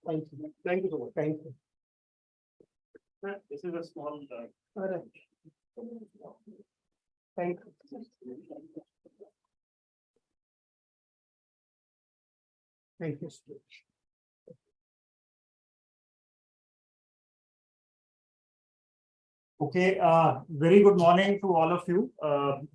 Thank you. Thank you so much. Thank you. This is a small. All right. Thank you. Thank you. Okay, very good morning to all of you.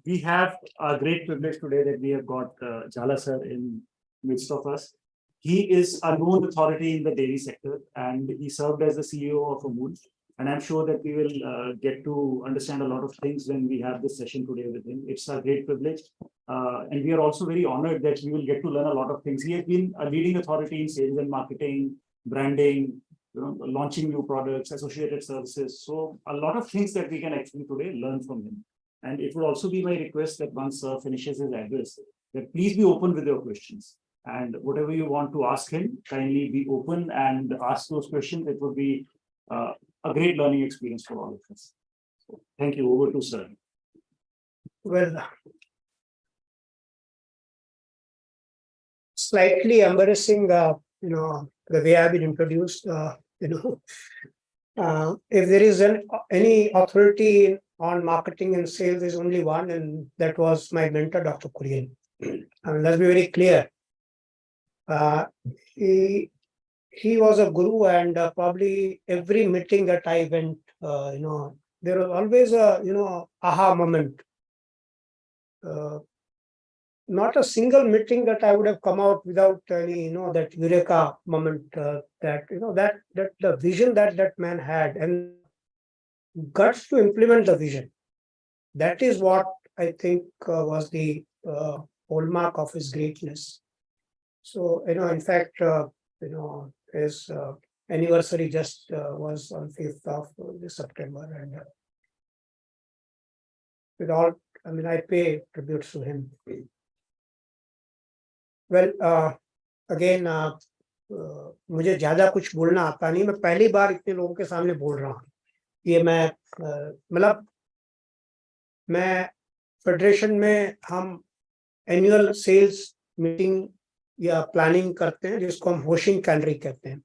We have a great privilege today that we have got Jala sir in midst of us. He is a known authority in the dairy sector and he served as the CEO of Amul. And I'm sure that we will get to understand a lot of things when we have this session today with him. It's a great privilege. And we are also very honored that we will get to learn a lot of things. He has been a leading authority in sales and marketing, branding, launching new products, associated services. So a lot of things that we can actually today learn from him. And it would also be my request that once finishes his address, that please be open with your questions. And whatever you want to ask him, kindly be open and ask those questions. It would be a great learning experience for all of us. So, thank you. Over to sir. Well, slightly embarrassing, the way I've been introduced, if there is any authority on marketing and sales, there's only one, and that was my mentor, Dr. Kurian. And let's be very clear. He was a guru, and probably every meeting that I went, there was always a, aha moment. Not a single meeting that I would have come out without any, that eureka moment, that the vision that man had and guts to implement the vision. That is what I think was the hallmark of his greatness. So, in fact, his anniversary just was on 5th of this September, and with all, I pay tribute to him. Well, again, मुझे ज्यादा कुछ बोलना आता नहीं, मैं पहली बार इतने लोगों के सामने बोल रहा हूँ. ये मैं फेडरेशन में हम एनुअल सेल्स मीटिंग या प्लानिंग करते हैं, जिसको हम होशिंग कैलरी कहते हैं.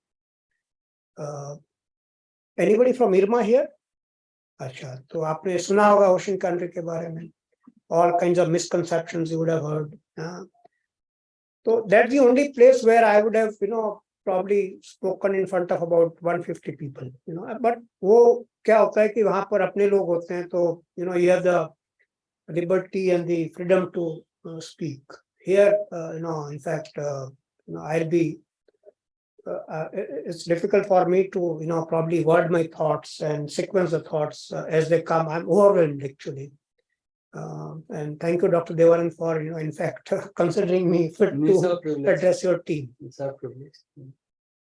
Anybody from IRMA here? अच्छा, तो आपने सुना होगा होशिंग कैलरी के बारे में. All kinds of misconceptions you would have heard. So that's the only place where I would have, probably spoken in front of about 150 people. But वो क्या होता है कि वहाँ पर अपने लोग होते हैं, तो you have the liberty and the freedom to speak. Here, in fact, I'll be. It's difficult for me to, probably word my thoughts and sequence the thoughts as they come. I'm overwhelmed actually. And thank you, Dr. Devaran, for, in fact, considering me fit to address your team. It's our privilege.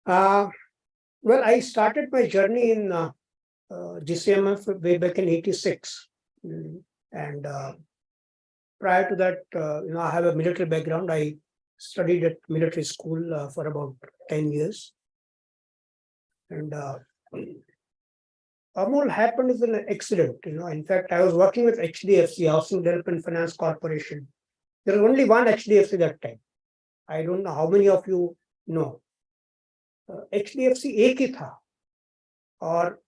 Well, I started my journey in GCMF way back in '86. And prior to that, I have a military background. I studied at military school for about 10 years. And Amul happened as an accident. In fact, I was working with HDFC, Housing Development Finance Corporation. There was only one HDFC that time. I don't know how many of you know. HDFC एक ही था, और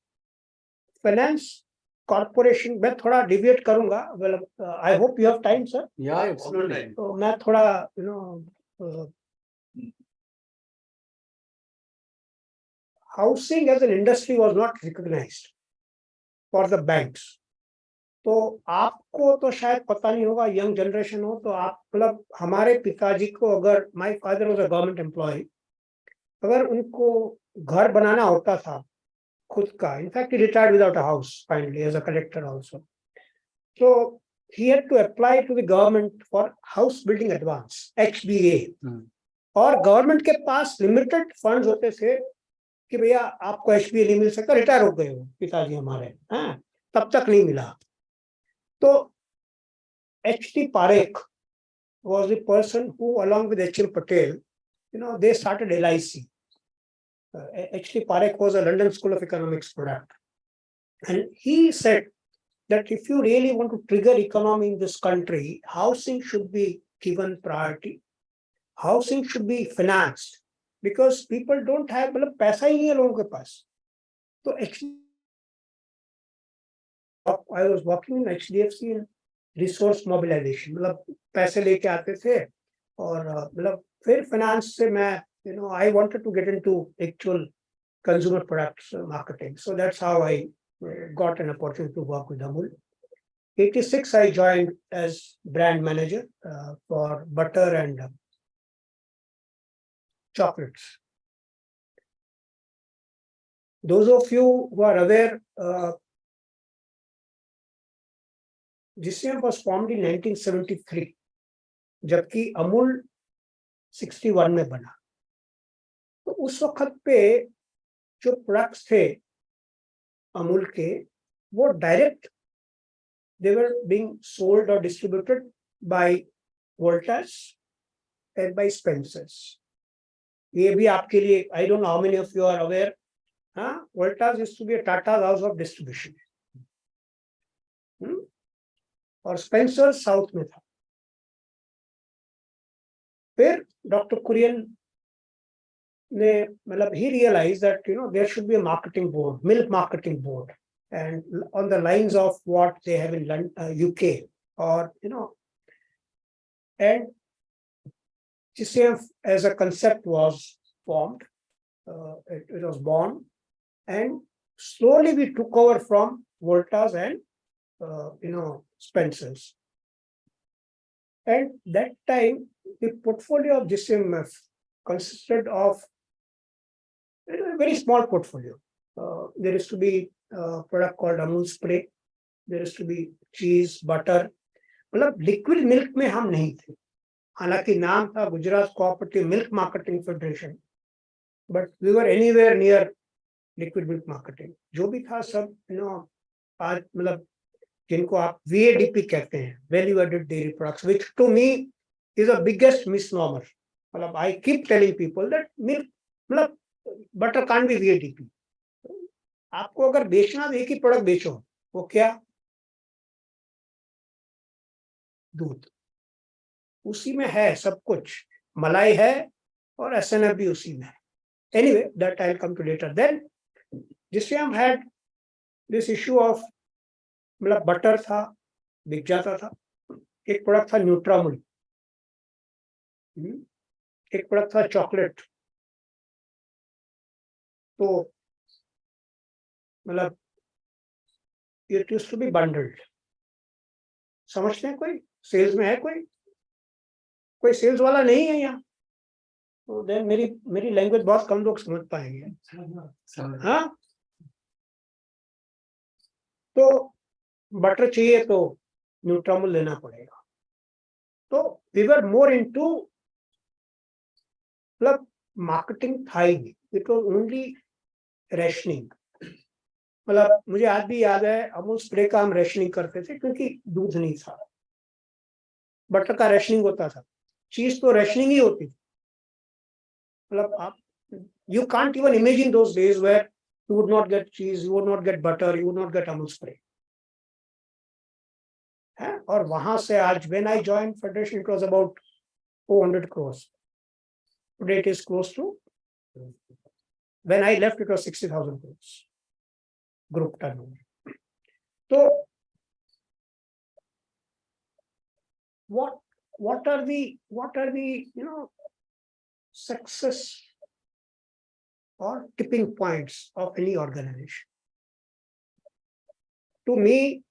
finance corporation मैं थोड़ा deviate करूंगा. Well, I hope you have time, sir. Yeah, absolutely. तो मैं थोड़ा, housing as an industry was not recognized for the banks. तो आपको तो शायद पता नहीं होगा, यंग जनरेशन हो तो आप हमारे पिताजी को, अगर my father was a government employee, अगर उनको घर बनाना होता था खुद का, in fact he retired without a house finally as a collector also. So he had to apply to the government for house building advance, HBA. और government के पास limited funds होते थे कि भैया आपको HBA नहीं मिल सकता, रिटायर हो गए हो पिताजी हमारे, तब तक नहीं मिला. तो H.T. Parekh was the person who, along with H.M. Patel, they started LIC. H.T. Parekh was a London School of Economics product. And he said that if you really want to trigger economy in this country, housing should be given priority. Housing should be financed because people don't have, मतलब पैसा ही नहीं है लोगों के पास. तो actually I was working in HDFC in resource mobilization, मतलब पैसे लेके आते थे और मतलब फिर फाइनेंस से मैं I wanted to get into actual consumer products marketing. So that's how I got an opportunity to work with Amul. 86 I joined as brand manager for butter and chocolates. Those of you who are aware, GCM was formed in 1973, जबकि अमूल 61 में बना. तो उस वक्त पे जो products थे अमूल के, वो direct they were being sold or distributed by Voltas and by Spencer's. ये भी आपके लिए, I don't know how many of you are aware, Voltas used to be a Tata's house of distribution. और Spencer's south में था. फिर doctor Kurien ने मतलब he realized that there should be a marketing board, milk marketing board, and on the lines of what they have in UK, or and GCF as a concept was formed. It was born, and slowly we took over from Voltas and Spencer's. And that time, the portfolio of GCMF consisted of a very small portfolio. There used to be a product called Amul Spray. There used to be cheese, butter. मतलब liquid milk में हम नहीं थे. हालांकि नाम था Gujarat cooperative milk marketing federation, but we were anywhere near liquid milk marketing. जो भी था सब आज मतलब जिनको आप VADP कहते हैं, value added dairy products, which to me is the biggest misnomer. मतलब I keep telling people that milk मतलब butter can't be VADP. आपको अगर बेचना तो एक ही प्रोडक्ट बेचो, वो क्या? दूध. उसी में है सब कुछ, मलाई है और SNF भी उसी में है. Anyway, that I'll come to later. Then GCM had this issue of मतलब बटर था, बिक जाता था. एक प्रोडक्ट था न्यूट्रामुल, एक प्रोडक्ट था चॉकलेट. तो मतलब it used to be bundled. समझते हैं कोई? सेल्स में है कोई सेल्स वाला नहीं है यहाँ. तो देन मेरी लैंग्वेज बहुत कम लोग समझ पाएंगे. हाँ, तो बटर चाहिए तो न्यूट्रामुल लेना पड़ेगा. तो वी वर मोर इनटू मतलब मार्केटिंग था ही नहीं. It was only rationing. मतलब मुझे आज भी याद है अमूल स्प्रे का हम रेशनिंग करते थे क्योंकि दूध नहीं था. बटर का रेशनिंग होता था, चीज तो रेशनिंग ही होती थी. मतलब आप you can't even imagine those days where you would not get cheese, you would not get butter, you would not get Amul spray. है? और वहां से आज when I joined Federation it was about 400 crores. Today it is close to, when I left it was 60,000 crores group turnover. So what are the success or tipping points of any organization? To me,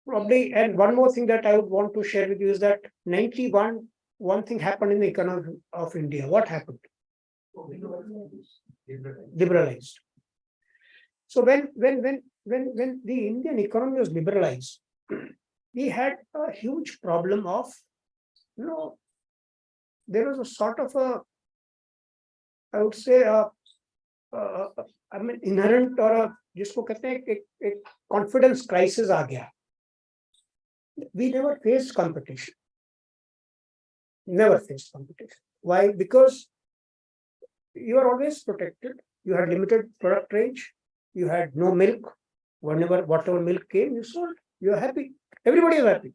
probably, and one more thing that I would want to share with you is that 91, one thing happened in the economy of India. What happened? Liberalized. So when the Indian economy was liberalized, we had a huge problem of, there was a sort of I would say, inherent or जिसको कहते हैं एक confidence crisis आ गया. We never faced competition. Never faced competition. Why? Because you are always protected. You had limited product range. You had no milk. Whatever milk came, you sold. You are happy. Everybody is happy.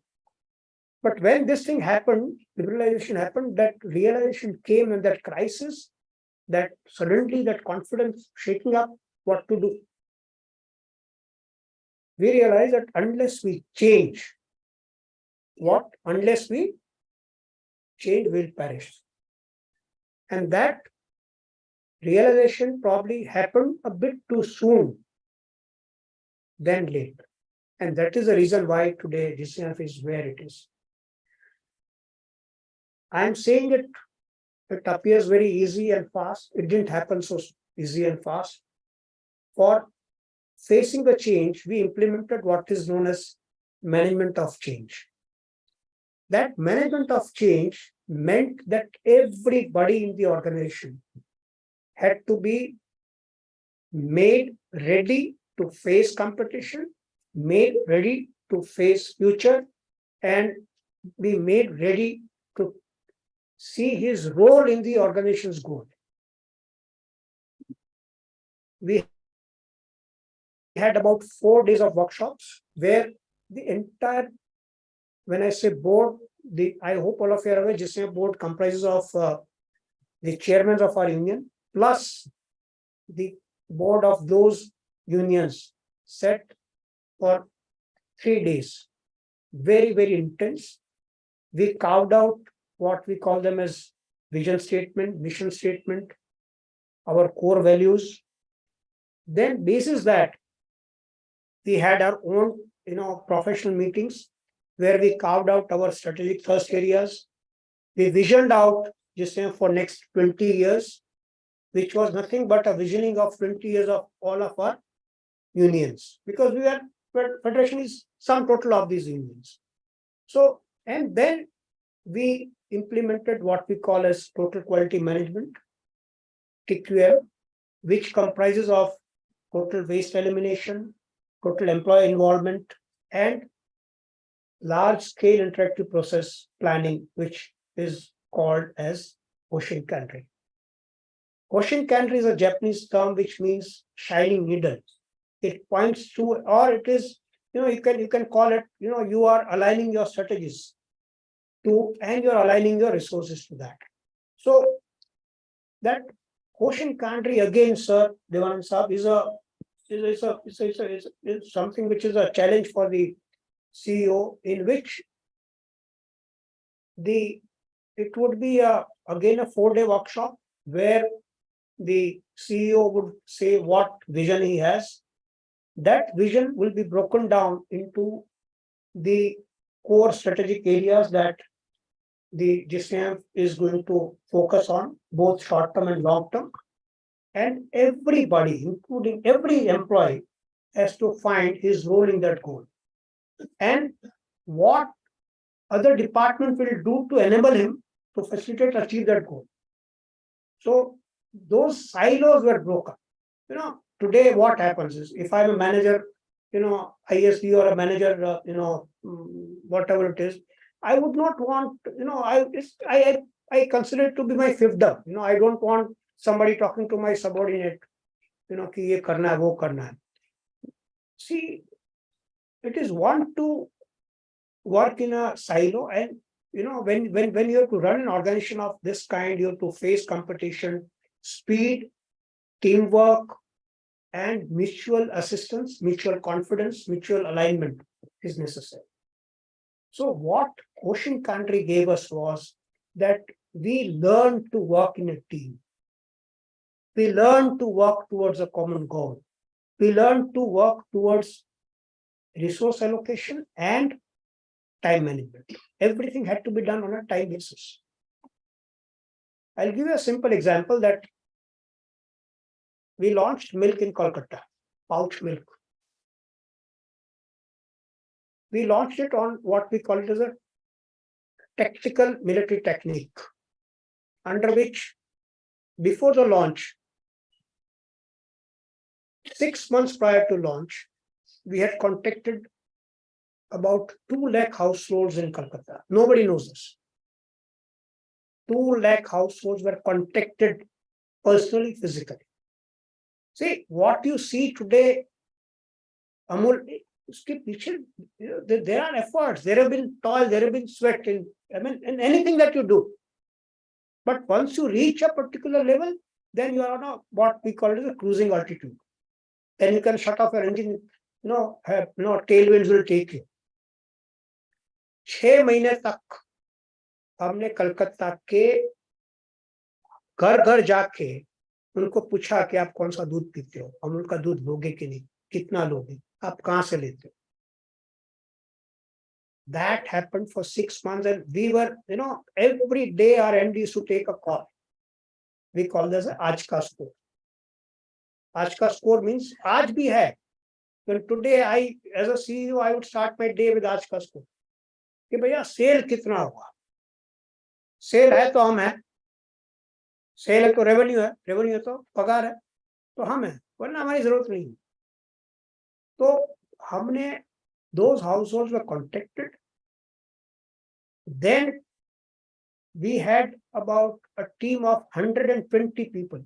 But when this thing happened, liberalization happened, that realization came and that crisis that suddenly that confidence shaking up, what to do? We realize that unless we change, unless we change, will perish. And that realization probably happened a bit too soon than late. And that is the reason why today GCF is where it is. I am saying it appears very easy and fast. It didn't happen so easy and fast. For facing the change, we implemented what is known as management of change. That management of change meant that everybody in the organization had to be made ready to face competition, made ready to face future, and be made ready to see his role in the organization's goal. We had about 4 days of workshops where the entire, when I say board, I hope all of you are aware, GCF board comprises of the chairmen of our union plus the board of those unions set for 3 days. Very, very intense. We carved out what we call them as vision statement, mission statement, our core values. Then basis that, we had our own, professional meetings where we carved out our strategic thrust areas. We visioned out just for next 20 years, which was nothing but a visioning of 20 years of all of our unions, because federation is sum total of these unions. So, and then we implemented what we call as total quality management, TQM, which comprises of total waste elimination, total employee involvement, and large scale interactive process planning, which is called as Hoshin Kanri. Hoshin Kanri is a Japanese term which means shining needle. It points to, or it is, you can call it, you are aligning your strategies to, and you're aligning your resources to that. So that Hoshin Kanri again, sir, Devanand Saab, is something which is a challenge for the CEO, in which it would be again a 4-day workshop where the CEO would say what vision he has. That vision will be broken down into the core strategic areas that the GCF is going to focus on, both short term and long term. And everybody, including every employee, has to find his role in that goal. And what other department will do to enable him to facilitate achieve that goal. So those silos were broken. Today what happens is, if I'm a manager, ISD or a manager, whatever it is, I would not want, I consider it to be my fiefdom. I don't want somebody talking to my subordinate, ki ye karna hai, wo karna hai. See, it is one to work in a silo, and when you have to run an organization of this kind, you have to face competition, speed, teamwork, and mutual assistance, mutual confidence, mutual alignment is necessary. So what Hoshin Kanri gave us was that we learned to work in a team. We learned to work towards a common goal. We learned to work towards resource allocation and time management. Everything had to be done on a time basis. I'll give you a simple example that we launched milk in Kolkata, pouch milk. We launched it on what we call it as a tactical military technique, under which, before the launch, 6 months prior to launch, we had contacted about 2 lakh households in Kolkata. Nobody knows this. 2 lakh households were contacted personally, physically. See, what you see today, Amul, there are efforts, there have been toil, there have been sweat in anything that you do. But once you reach a particular level, then you are on what we call it as a cruising altitude. Then you can shut off your engine, tailwinds will take you. 6 महीने तक हमने कलकत्ता के घर घर जाके उनको पूछा कि आप कौन सा दूध पीते हो, हम उनका दूध लोगे कि नहीं, कितना लोगे, आप कहाँ से लेते हो. That happened for 6 months, and we were, every day our MD used to take a call. We call this आज का score. आज का score means आज भी है. When today as a CEO, I would start my day with आज का score. कि भैया सेल कितना हुआ, सेल है तो हम हैं, सेल है तो रेवेन्यू है, रेवेन्यू है तो पगार है, तो हम हैं, वरना हमारी जरूरत नहीं. तो हमने those households were contacted. Then we had about a team of 120 people,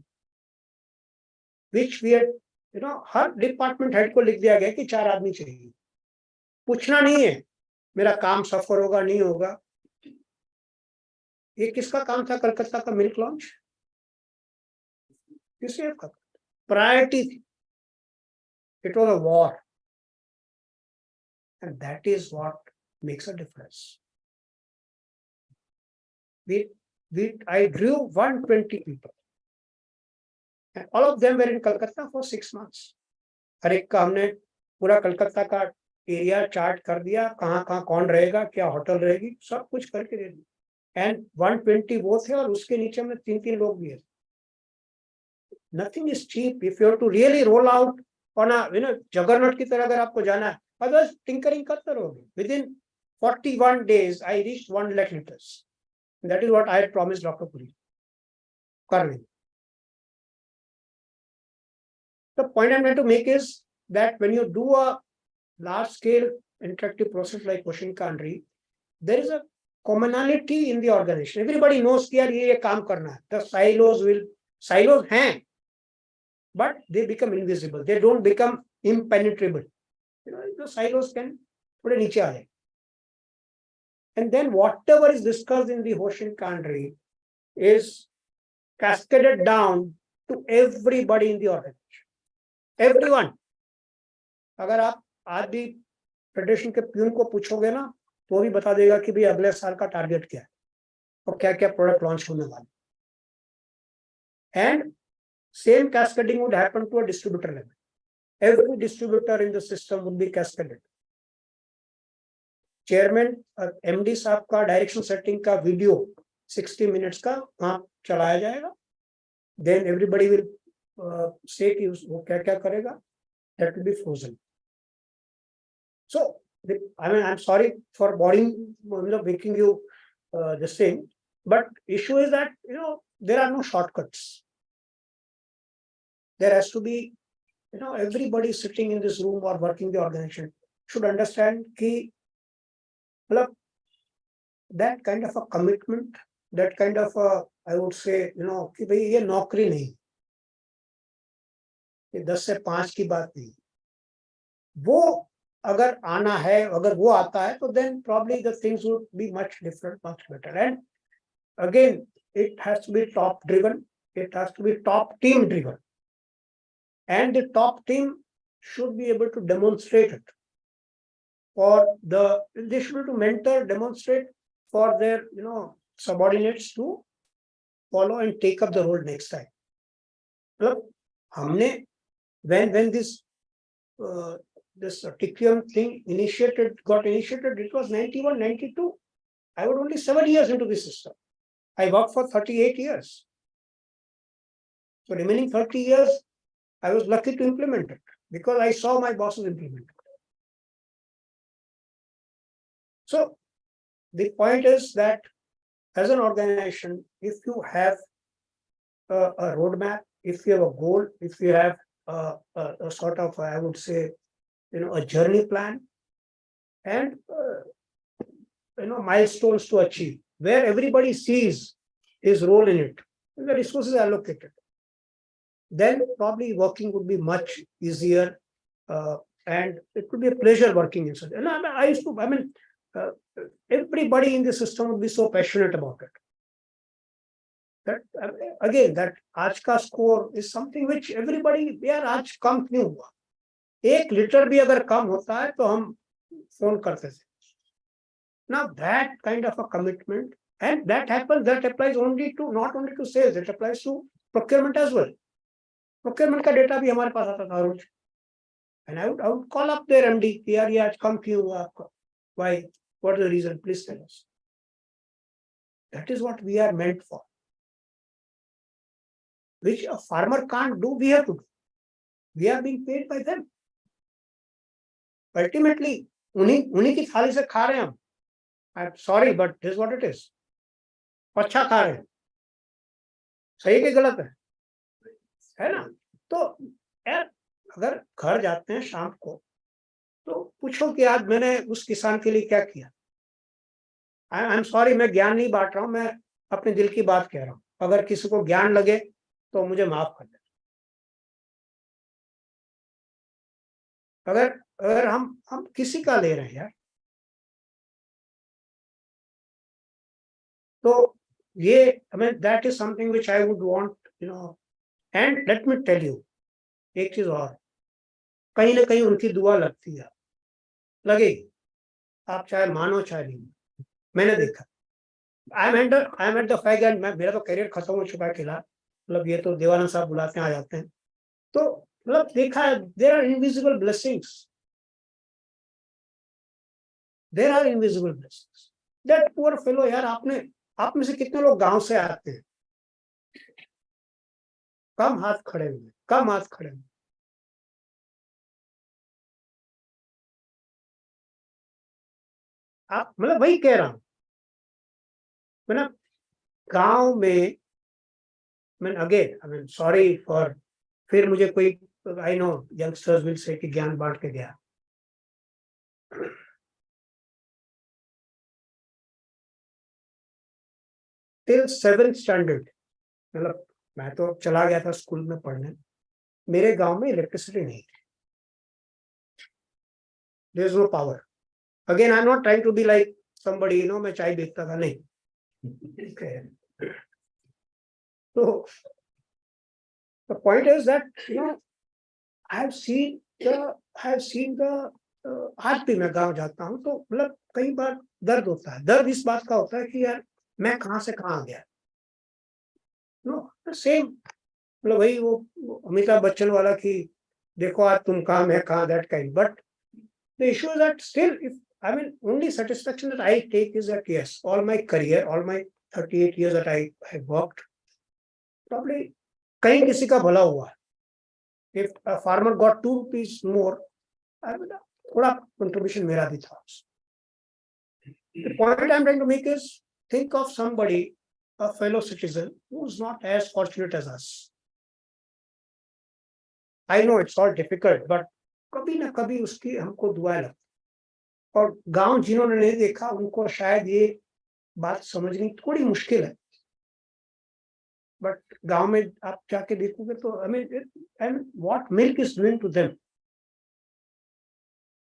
which we had, her department head को लिख दिया गया कि 4 आदमी चाहिए. पूछना नहीं है मेरा काम सफर होगा नहीं होगा. ये किसका काम था? कलकत्ता का मिल्क लॉन्च किसने का प्रायोरिटी थी. It was a war, and that is what makes a difference. I drew 120 people, and all of them were in Calcutta for 6 months. हर एक का हमने पूरा कलकत्ता का एरिया चार्ट कर दिया, कहाँ कहाँ कौन रहेगा, क्या होटल रहेगी, सब कुछ करके दे दिया. एंड 120 वो थे, और उसके नीचे में 3-3 लोग भी है. Nothing is cheap if you have to really roll out on a juggernaut की तरह अगर आपको जाना है. अदरवाइज टिंकरिंग करते रहोगे. Within 41 days I reached 1 lakh liters. That is what I had promised Dr. Puri. Karvin. The point I'm trying to make is that when you do a large-scale interactive process like Ocean Country, there is a commonality in the organization. Everybody knows कि यार ये काम करना है. The silos हैं, but they become invisible. They don't become impenetrable. The silos can थोड़े नीचे आ जाए. And then whatever is discussed in the Ocean Country is cascaded down to everybody in the organization. Everyone. अगर आप आज भी federation के peon को पूछोगे ना, तो भी बता देगा कि भाई अगले साल का टारगेट क्या है और क्या क्या प्रोडक्ट लॉन्च होने वाले. And same cascading would happen to a distributor level. Every distributor in the system would be cascaded. Chairman MD साहब का डायरेक्शन सेटिंग का वीडियो 60 मिनट्स का वहां चलाया जाएगा. देन एवरीबडी विल से कि वो क्या क्या करेगा. That will be frozen. So I mean I am sorry for boring, making you this thing, but issue is that there are no shortcuts. There has to be everybody sitting in this room or working the organization should understand कि that kind of a commitment, that kind of a, I would say, कि भाई ये नौकरी नहीं, ये 10 से 5 की बात नहीं. वो अगर आना है, अगर वो आता है, तो then probably the things would be much different, much better. And again, it has to be top driven, it has to be top team driven, and the top team should be able to demonstrate it. They should be able to mentor, demonstrate for their subordinates to follow and take up the role next time. हमने when this TQM thing got initiated, it was 91, 92. I was only 7 years into the system. I worked for 38 years. So remaining 30 years, I was lucky to implement it because I saw my bosses implement it. So the point is that as an organization, if you have a roadmap, if you have a goal, if you have a sort of, I would say, a journey plan and milestones to achieve, where everybody sees his role in it, and the resources allocated, then probably working would be much easier, and it would be a pleasure working in such. And everybody in the system would be so passionate about it. that again that आज का score is something which everybody यार आज कम क्यों हुआ, 1 litre भी अगर कम होता है तो हम फोन करते थे. Now that kind of a commitment, and that applies only to not only to sales, it applies to procurement as well. Procurement का डेटा भी हमारे पास आता था रोज, and I would call up their MD कि यार ये आज कम क्यों हुआ आपका, why, what is the reason, please tell us. That is what we are meant for, which a farmer can't do, we have to do. We are being paid by them. Ultimately उन्हीं की थाली से खा रहे हैं हम. I'm sorry, but this is what it is. अच्छा खा रहे हैं, सही कि गलत है ना. तो यार अगर घर जाते हैं शाम को तो पूछो कि आज मैंने उस किसान के लिए क्या किया. आई एम सॉरी, मैं ज्ञान नहीं बांट रहा हूं, मैं अपने दिल की बात कह रहा हूं. अगर किसी को ज्ञान लगे तो मुझे माफ कर दे. अगर अगर हम किसी का ले रहे हैं यार, तो ये I mean that is something which I would want, and let me tell you एक चीज और, कहीं ना कहीं उनकी दुआ लगती है, लगेगी, आप चाहे मानो चाहे नहीं. मैंने देखा, I am at the fact and मेरा तो करियर खत्म हो चुका है फिलहाल, मतलब ये तो देवानंद साहब बुलाते हैं आ जाते हैं, तो मतलब देखा है, there are invisible blessings, there are invisible blessings. That poor fellow यार, आप में से कितने लोग गांव से आते हैं, कम हाथ खड़े हुए. आप मतलब वही कह रहा हूं, मतलब गांव में, मैं again I mean sorry for, फिर मुझे कोई, I know youngsters will say कि ज्ञान बांट के गया. टिल 7th स्टैंडर्ड, मतलब मैं तो चला गया था स्कूल में पढ़ने, मेरे गांव में इलेक्ट्रिसिटी नहीं थी. There is no power. Again I am not trying to be like somebody, मैं चाय बेचता था, नहीं. तो the point is that I have seen the आज भी मैं गांव जाता हूं तो मतलब कई बार दर्द होता है. दर्द इस बात का होता है कि यार मैं कहां से कहां आ गया. सेम मतलब वही वो अमिताभ बच्चन वाला कि देखो आज तुम कहां मैं कहां, that kind. But the issue is that still if I mean only satisfaction that I take is that yes, all my career, all my 38 years that I have worked, probably कहीं किसी का भला हुआ है. If a farmer got 2 rupees more, I mean, थोड़ा contribution मेरा भी था. The point I'm trying to make is, think of somebody, a fellow citizen, who's not as fortunate as us. I know it's all difficult, but कभी ना कभी उसकी हमको दुआ लगती. और गांव जिन्होंने नहीं देखा उनको शायद ये बात समझनी थोड़ी मुश्किल है, बट गांव में आप जाके देखोगे तो I mean what milk is doing to them,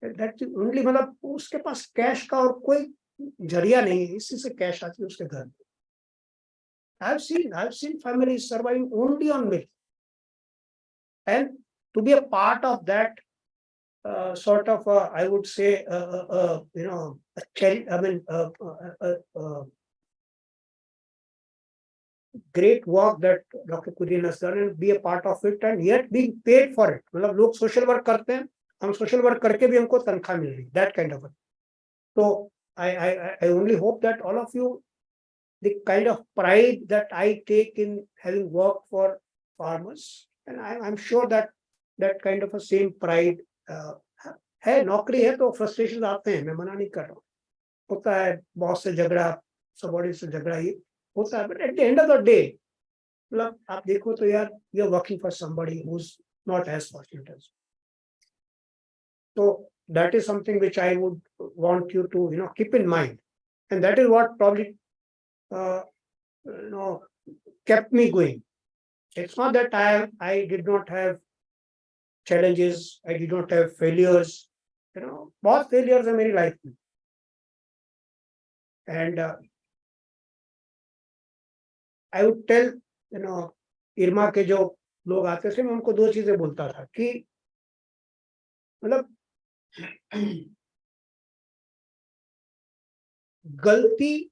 that only, मतलब उसके पास कैश का और कोई जरिया नहीं है, इसी से कैश आती है उसके घर में. I've seen families surviving only on milk, and to be a part of that sort of I would say a cherry, I mean great work that Dr. Kurian has done, and be a part of it and yet being paid for it. मतलब लोग social work करते हैं, हम social work करके भी हमको तनख्वाह मिल रही, that kind of it. So I only hope that all of you, the kind of pride that I take in having worked for farmers, and I'm sure that that kind of a same pride है. नौकरी है तो frustration आते हैं, मैं मना नहीं कर रहा हूँ, होता है, बॉस से झगड़ा, सबॉर्डिनेट से झगड़ा, ये होता है. But at the end of the day, मतलब आप देखो तो यार, you are working for somebody who is not as fortunate as. So that is something which I would want you to keep in mind, and that is what probably uh, kept me going. It's not that I did not have challenges, I did not have failures. बहुत failures है मेरी life में, and I would tell इरमा के जो लोग आते थे, मैं उनको 2 चीजें बोलता था कि मतलब गलती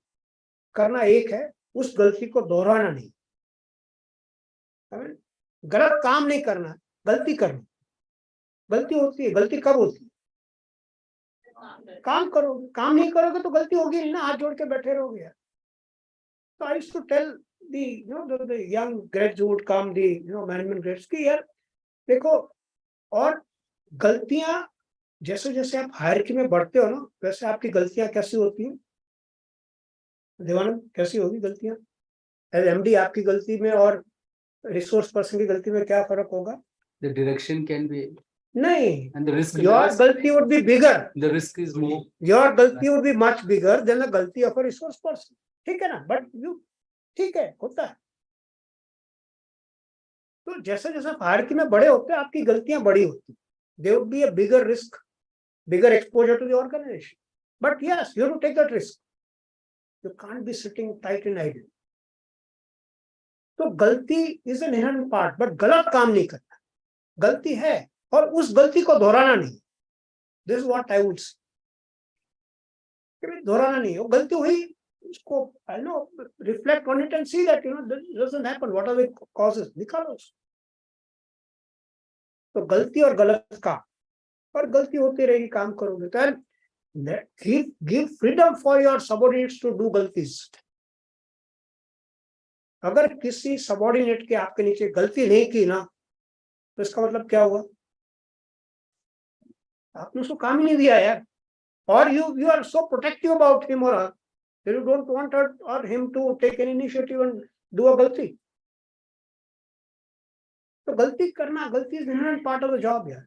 करना एक है, उस गलती को दोहराना नहीं। गलत काम नहीं करना, गलती करनी। गलती होती है, गलती कब होती है? काम करोगे, काम नहीं करोगे तो गलती होगी नहीं ना, हाथ जोड़ के बैठे रहोगे यार। तो I used to tell the young grads who would come, the management grades कि यार देखो, और गलतियां जैसे जैसे आप हायरार्की में बढ़ते हो ना, वैसे आपकी गलतियां कैसी होती हैं देवानंद, कैसी होगी गलतियां? एज एमडी आपकी गलती में और रिसोर्स पर्सन की गलती में क्या फर्क होगा? The direction can be, नहीं, and the risk. your गलती would be bigger. The risk is more. Your गलती would be much bigger than the गलती of a resource person. ठीक है ना? बट यू, ठीक है, होता है। तो जैसे जैसे हायरार्की में बड़े होते हैं, आपकी गलतियां बड़ी होती, there would be a bigger risk, bigger exposure to the organization. But yes, you have to take that risk. You can't be sitting tight and idle. तो गलती is an inherent part, but गलत काम नहीं करना। गलती है और उस गलती को दोहराना नहीं। This is what I would say. दोहराना नहीं हो, गलती हुई, उसको reflect on it and see that this doesn't happen. What are the causes? निकालो उसको। तो गलती और गलत का, और गलती होती रहेगी, काम करोगे तो give freedom for your subordinates to do गलतीज। अगर किसी सबॉर्डिनेट के आपके नीचे गलती नहीं की ना, तो इसका मतलब क्या हुआ? आपने उसको काम ही नहीं दिया यार, और you are so protective about him or her that you don't want her or him to take an initiative and do a गलती। तो गलती करना, गलती is inherent part of the job यार।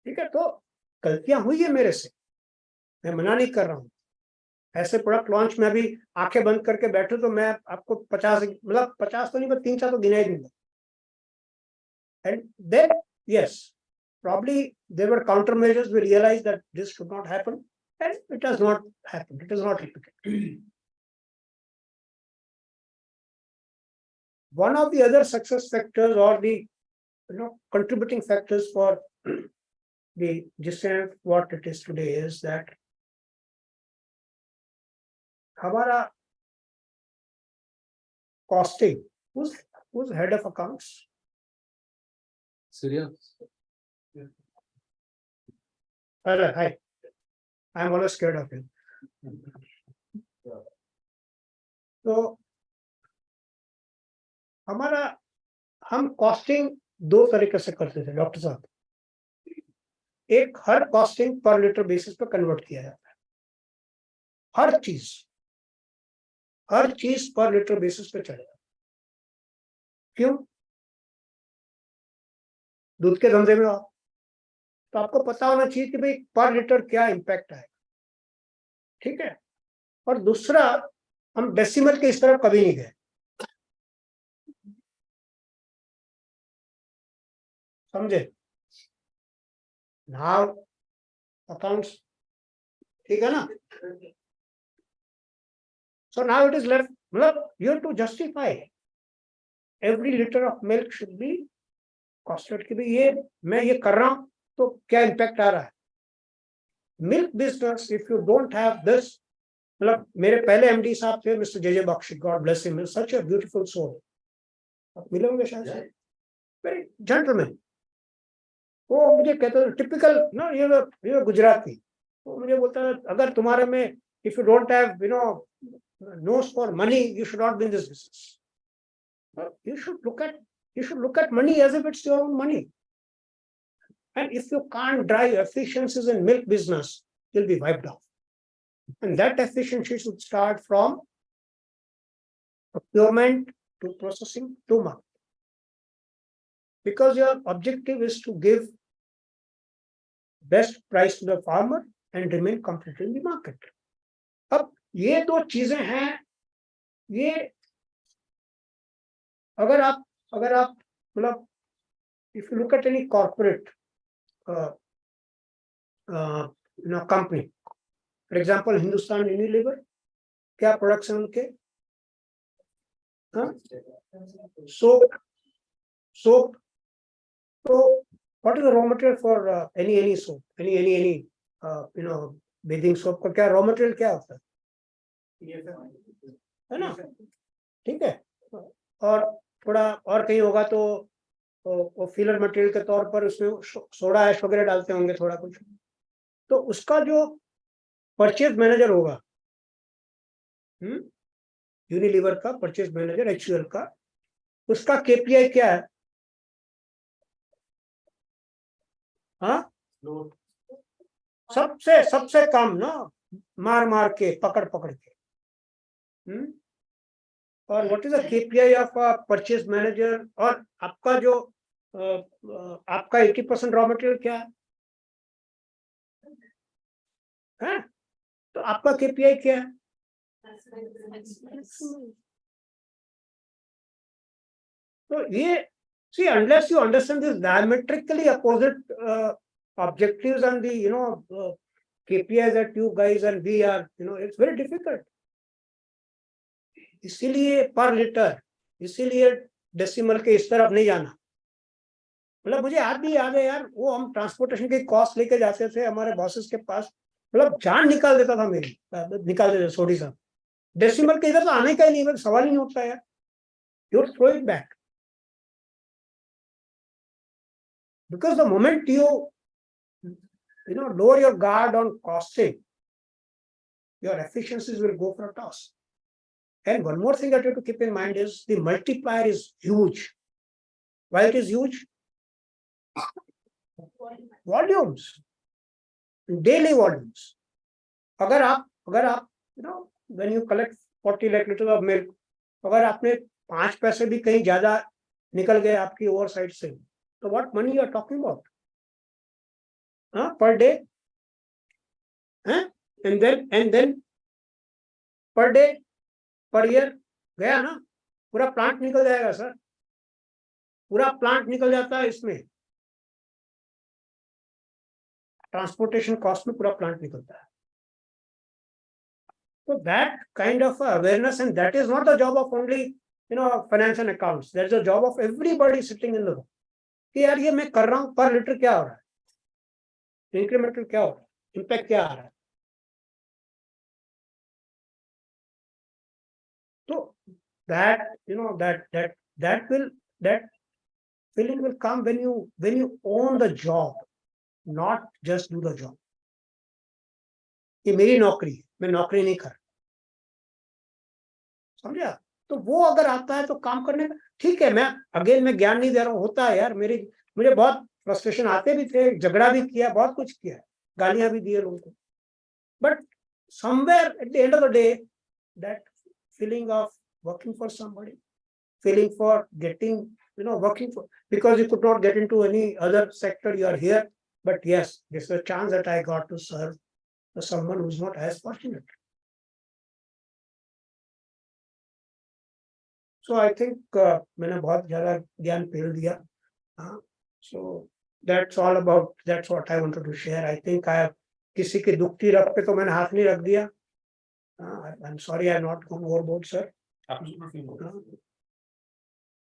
ठीक है, तो गलतियां हुई है मेरे से, मैं मना नहीं कर रहा हूँ। ऐसे प्रोडक्ट लॉन्च में अभी आंखें बंद करके बैठे तो मैं आपको 50 तो नहीं, पर 3-4 तो गिना ही दूंगा। And then yes, probably there were countermeasures. We realized that this should not happen, and it has not happened. It is not repeated. One of the other success factors or the contributing factors for the GSAM what it is today is that हमारा costing, who's head of accounts? Surya. Hello, hi. I'm always scared of him. तो हम costing 2 तरीके से करते थे doctor साहब। एक, हर costing पर लीटर बेसिस पर कन्वर्ट किया जाता है, हर चीज पर लीटर बेसिस पे चलेगा। क्यों? दूध के धंधे में हो तो आपको पता होना चाहिए कि भाई पर लीटर क्या इम्पैक्ट है। ठीक है, और दूसरा, हम डेसिमल के इस तरफ कभी नहीं गए, समझे? नाउ अकाउंट्स, ठीक है ना? So now it is left, मतलब you have to justify every liter of milk should be costed कि भाई ये मैं ये कर रहा हूं तो क्या इम्पैक्ट आ रहा है। Milk business, if you don't have this, मतलब मेरे पहले एमडी साहब थे mister J Bakshi, god bless him, such a beautiful soul, आप मिले होंगे शायद से, वेरी जेंटलमैन। वो मुझे कहते थे टिपिकल ना, ये गुजराती, वो मुझे बोलता है अगर तुम्हारे में if you don't have nose for money, you should not be in this business. You should look at money as if it's your own money. And if you can't drive efficiencies in milk business, you'll be wiped off. And that efficiency should start from procurement to processing to market. Because your objective is to give best price to the farmer and remain competitive in the market. अब ये 2 चीजें हैं, ये अगर आप मतलब if you look at any corporate company, for example Hindustan Unilever, क्या products हैं उनके? सोप, तो what is the raw material for any soap, any bathing soap का क्या raw material क्या होता है ना? ठीक है, और थोड़ा और कहीं होगा तो वो फिलर मटेरियल के तौर पर उसमें सोडा ऐश वगैरह डालते होंगे थोड़ा कुछ, तो उसका जो परचेज मैनेजर होगा, यूनिलीवर का परचेज मैनेजर HUL का, उसका KPI क्या है? हाँ, सबसे कम ना, मार के पकड़ के, और what is the KPI of purchase manager? और आपका जो आपका 80% रॉ मटेरियल क्या है? तो आपका KPI क्या है? तो ये see, unless you understand this diametrically opposite objectives and the KPIs that you guys and we are, it's very difficult. इसीलिए पर लीटर, इसीलिए डेसिमल के इस तरफ नहीं जाना। मतलब मुझे आज भी याद है यार, वो हम ट्रांसपोर्टेशन की कॉस्ट लेके जाते थे हमारे बॉसेस के पास, मतलब जान निकाल देता था मेरी, निकाल देते सोडी साहब, डेसिमल के इधर तो आने का ही नहीं, सवाल ही नहीं उठता यार, you throw it back, because the moment you lower your guard on costing, your efficiencies will go for a toss. And one more thing that you have to keep in mind is the multiplier is huge. Why it is huge? Volumes, daily volumes. अगर आप when you collect 40 lakh liters of milk, अगर आपने 5 पैसे भी कहीं ज्यादा निकल गए आपकी ओवरसाइड से, तो what money you are talking about? Per day? And then per day, per year, गया ना, पूरा प्लांट निकल जाएगा सर, पूरा प्लांट निकल जाता है इसमें, ट्रांसपोर्टेशन कॉस्ट में पूरा प्लांट निकलता है। So that kind of awareness, and that is not the job of only finance and accounts, that is the job of everybody sitting in the room, कि यार ये मैं कर रहा हूँ, पर लीटर क्या हो रहा है, इंक्रीमेंटल क्या हो रहा है, इम्पैक्ट क्या आ रहा है। तो that feeling will come when you own the job, not just do the job. ये मेरी नौकरी है, मैं नौकरी नहीं कर, समझा? तो वो अगर आता है तो काम करने का, ठीक है, मैं ज्ञान नहीं दे रहा हूँ, होता है यार, मुझे बहुत फ्रस्ट्रेशन आते भी थे, झगड़ा भी किया, बहुत कुछ किया, गालियां भी दी लोगों को, but somewhere at the end of the day, that feeling of working for somebody, feeling for getting, working for, because you could not get into any other sector, you are here, but yes, this is a chance that I got to serve someone who's not as fortunate. So I think मैंने बहुत ज्यादा ज्ञान fail दिया, so that's all about, that's what I wanted to share. I think I have, किसी की दुखती रख पे तो मैंने हाथ नहीं रख दिया, I'm sorry I have not gone overboard, sir. Absolutely.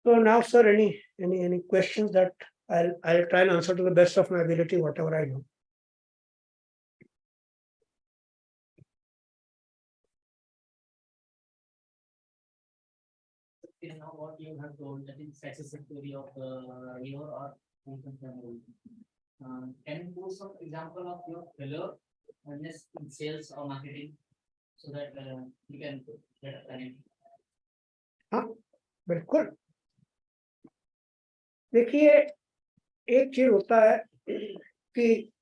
So now, sir, any questions that I'll try and answer to the best of my ability, whatever I know. Now what you have told, that is satisfactory of your or can you do some example of your failure in sales or marketing, so that you can get a planning? हाँ, बिल्कुल। देखिए, एक चीज होता है कि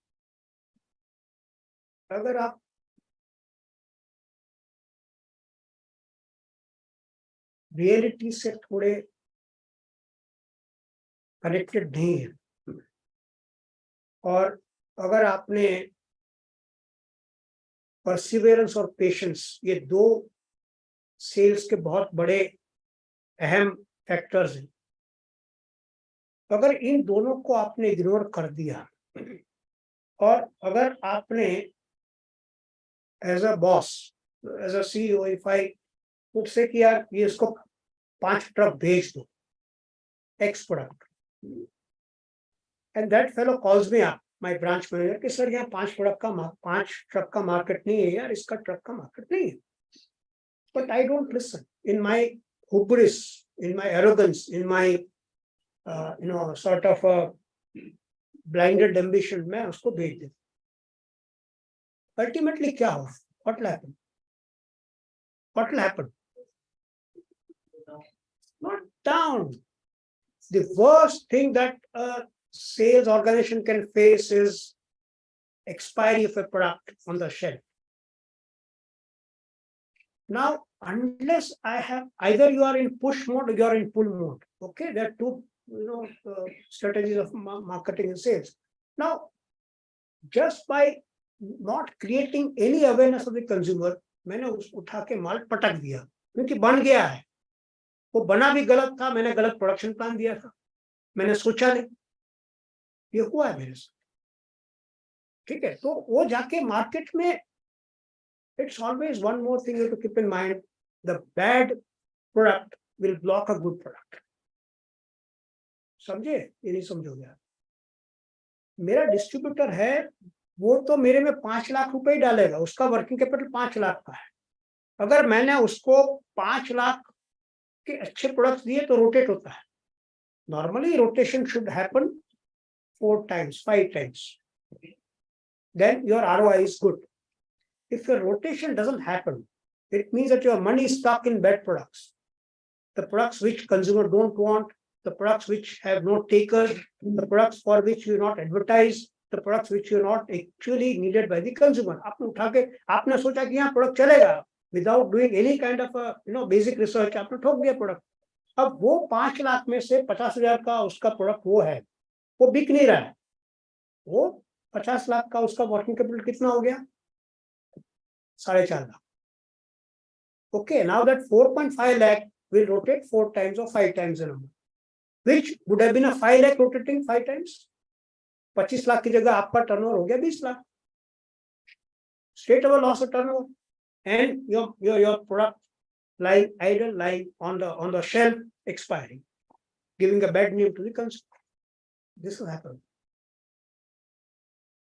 अगर आप रियलिटी से थोड़े कनेक्टेड नहीं है, और अगर आपने परसिवियरेंस और पेशेंस, ये दो सेल्स के बहुत बड़े अहम फैक्टर्स हैं, तो अगर इन दोनों को आपने इग्नोर कर दिया, और अगर आपने as a boss as a CEO, if I would say कि यार ये इसको 5 ट्रक भेज दो, X product, and that fellow calls me up, my branch manager, कि सर यहाँ 5 ट्रक का मार्केट नहीं है यार, इसका ट्रक का मार्केट नहीं है. But I don't listen. In my hubris, in my arrogance, in my sort of a blinded ambition, मैं उसको भेज देता. Ultimately क्या हो? What will happen? What will happen? Not down. The worst thing that a sales organization can face is expiry of a product on the shelf. Now, unless I have, either you are in push mode or you are in pull mode. Okay, there are two strategies of marketing and sales. Now, just by not creating any awareness of the consumer, मैंने उठा के माल पटक दिया क्योंकि बन गया है. वो बना भी गलत था, मैंने गलत प्रोडक्शन प्लान दिया था, मैंने सोचा नहीं, ये हुआ है मेरे साथ. ठीक है, तो वो जाके मार्केट में, it's always one more thing you have to keep in mind, the bad product will block a good product. समझे? ये नहीं समझोगे आप. मेरा डिस्ट्रीब्यूटर है, वो तो मेरे में 5 लाख रुपए ही डालेगा, उसका वर्किंग कैपिटल 5 लाख का है. अगर मैंने उसको 5 लाख के अच्छे प्रोडक्ट्स दिए तो रोटेट होता है. Normally rotation should happen 4 times, 5 times. Then your ROI is good. If your rotation doesn't happen, it means that your money is stuck in bad products. The products which consumer don't want, the products which have no takers, the products for which you not advertise, the products which you not actually needed by the consumer. आपने उठा के आपने सोचा कि यहाँ product चलेगा, without doing any kind of basic research, आपने ठोक दिया प्रोडक्ट. अब वो 5 लाख में से 50,000 का उसका प्रोडक्ट वो है, वो बिक नहीं रहा है. वो 50 लाख का उसका वर्किंग कैपिटल कितना हो गया? 4.5 lakh. Okay, now that 4.5 lakh will rotate 4 times or 5 times the number, which would have been a 5 lakh rotating 5 times. 25 lakh की जगह आपका टर्नओवर हो गया 20 lakh. Straight away loss of turnover, and your product lying idle, lying on the shelf, expiring, giving a bad name to the consumer. This will happen.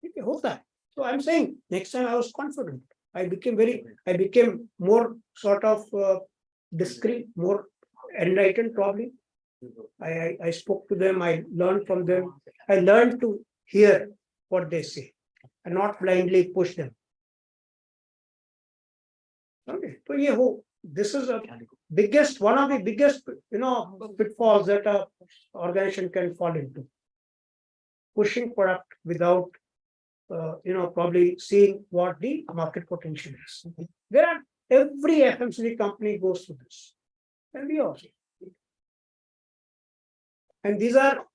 Okay, होता है. So I'm saying next time I was confident. I became more sort of discreet, more enlightened probably. I spoke to them, I learned from them. I learned to hear what they say and not blindly push them. Okay, so this is one of the biggest pitfalls that a organization can fall into. Pushing product without probably seeing what the market potential is. Every FMCG company goes through this, and we also. And these are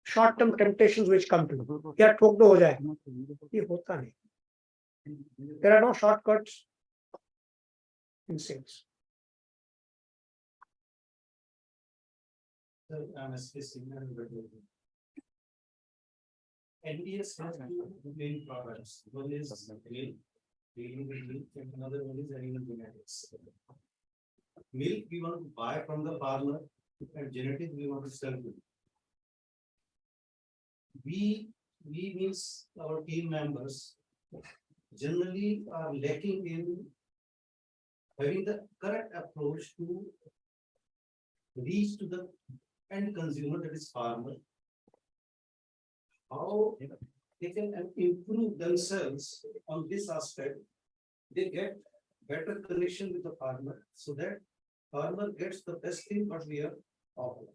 short-term temptations which come to you. क्या ठोक दो हो जाए, ये होता नहीं. There are no shortcuts in sales. NDS has two main products. One is milk, dealing with milk, and another one is animal genetics. Milk we want to buy from the farmer, and genetics we want to sell to. We means our team members generally are lacking in having the correct approach to reach to the end consumer, that is farmer. How they can improve themselves on this aspect, they get better connection with the farmer, so that farmer gets the best thing what we are offering.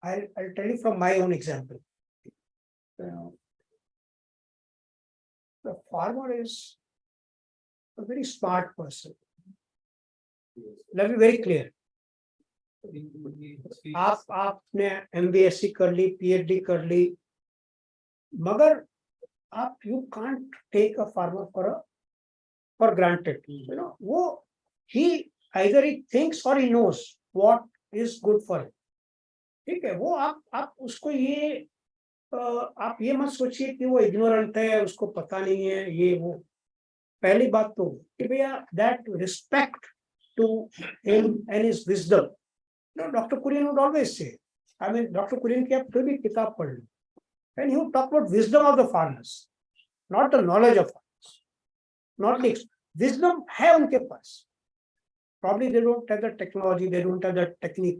I'll tell you from my own example. The farmer is a very smart person. Let me be very clear. आपने MBSc कर ली, PhD कर ली, मगर you can't take a farmer for granted. He either he thinks or he knows what is good for him. ठीक है, वो आप उसको ये आप ये मत सोचिए कि वो इग्नोरेंट है, उसको पता नहीं है ये वो। पहली बात तो कि भैया that respect to him and his wisdom, doctor Kurien would always say, I mean doctor Kurien की आप कोई भी किताब पढ़ लो, and he would talk about wisdom of the farmers, not the knowledge of farmers, not the wisdom है उनके पास। Probably they don't have the technology, they don't have the technique,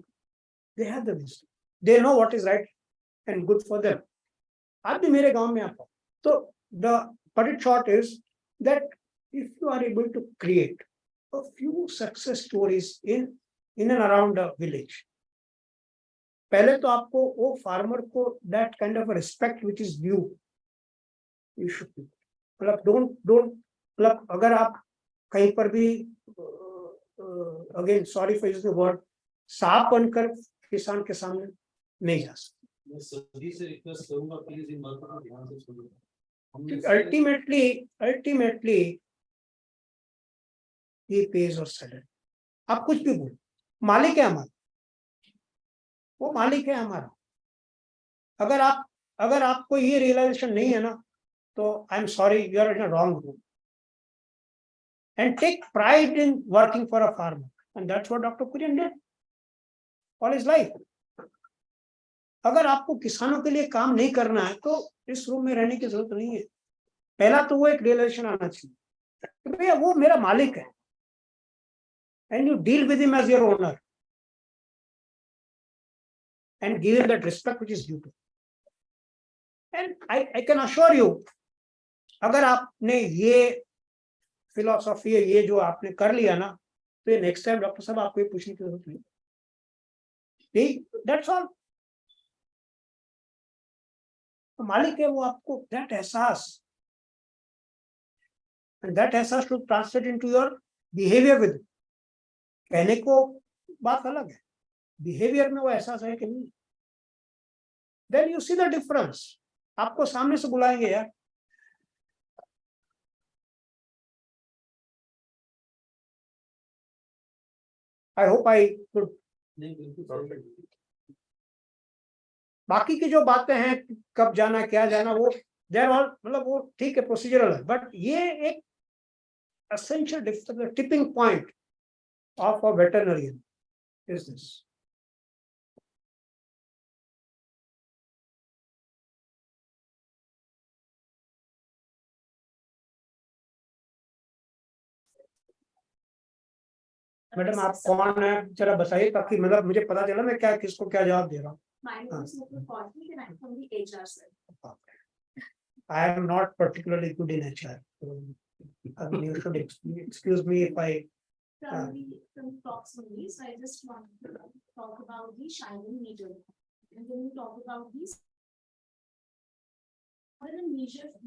they have the wisdom, they know what is right and good for them. आज भी मेरे गांव में आता हूं, तो the but it short is that if you are able to create a few success stories in and around a village, पहले तो आपको वो फार्मर को that kind of a respect which is due, you should be, मतलब don't मतलब अगर आप कहीं पर भी again sorry for using the word, सांप बनकर किसान के सामने नहीं जा सकते। मैं सभी से रिक्वेस्ट करूंगा प्लीज इन बातों को ध्यान से सुनो। अल्टीमेटली ये पेज और सेलर, आप कुछ भी बोलो, मालिक है हमारा, वो मालिक है हमारा। अगर आपको ये रियलाइजेशन नहीं है ना, तो I am sorry, you are in a wrong room, and take pride in working for a farmer, and that's what doctor Kurien did all his life. अगर आपको किसानों के लिए काम नहीं करना है तो इस रूम में रहने की जरूरत नहीं है। पहला तो वो एक रियलाइजेशन आना चाहिए कि भैया वो मेरा मालिक है, and you deal with him as your owner and give him that respect which is due to. And I can assure you, अगर आपने ये फिलॉसफी, ये जो आपने कर लिया ना, तो ये नेक्स्ट टाइम डॉक्टर साहब आपको ये पूछने की जरूरत नहीं, दैट्स ऑल। तो मालिक है वो, आपको दैट एहसास, and that एहसास should translate into your behavior with it. कहने को बात अलग है, बिहेवियर में वो एहसास है कि नहीं, then you see the difference। आपको सामने से बुलाएंगे यार, आई होप आई कुड। नहीं बिल्कुल। बाकी की जो बातें हैं, कब जाना क्या जाना, वो देयर ऑल, मतलब वो ठीक है, प्रोसीजरल है, बट ये एक essential tipping point of a veterinarian is this. Madam आप कौन है जरा बताइए, ताकि मतलब मुझे पता चला मैं क्या किसको क्या जवाब दे रहा हूँ। My name is Mukul Kaufman and I'm from the HR side. I am not particularly good in HR. So, I mean, you should excuse me if I. From the talks only, so I just want to talk about the shining meter. And then we talk about these. What are the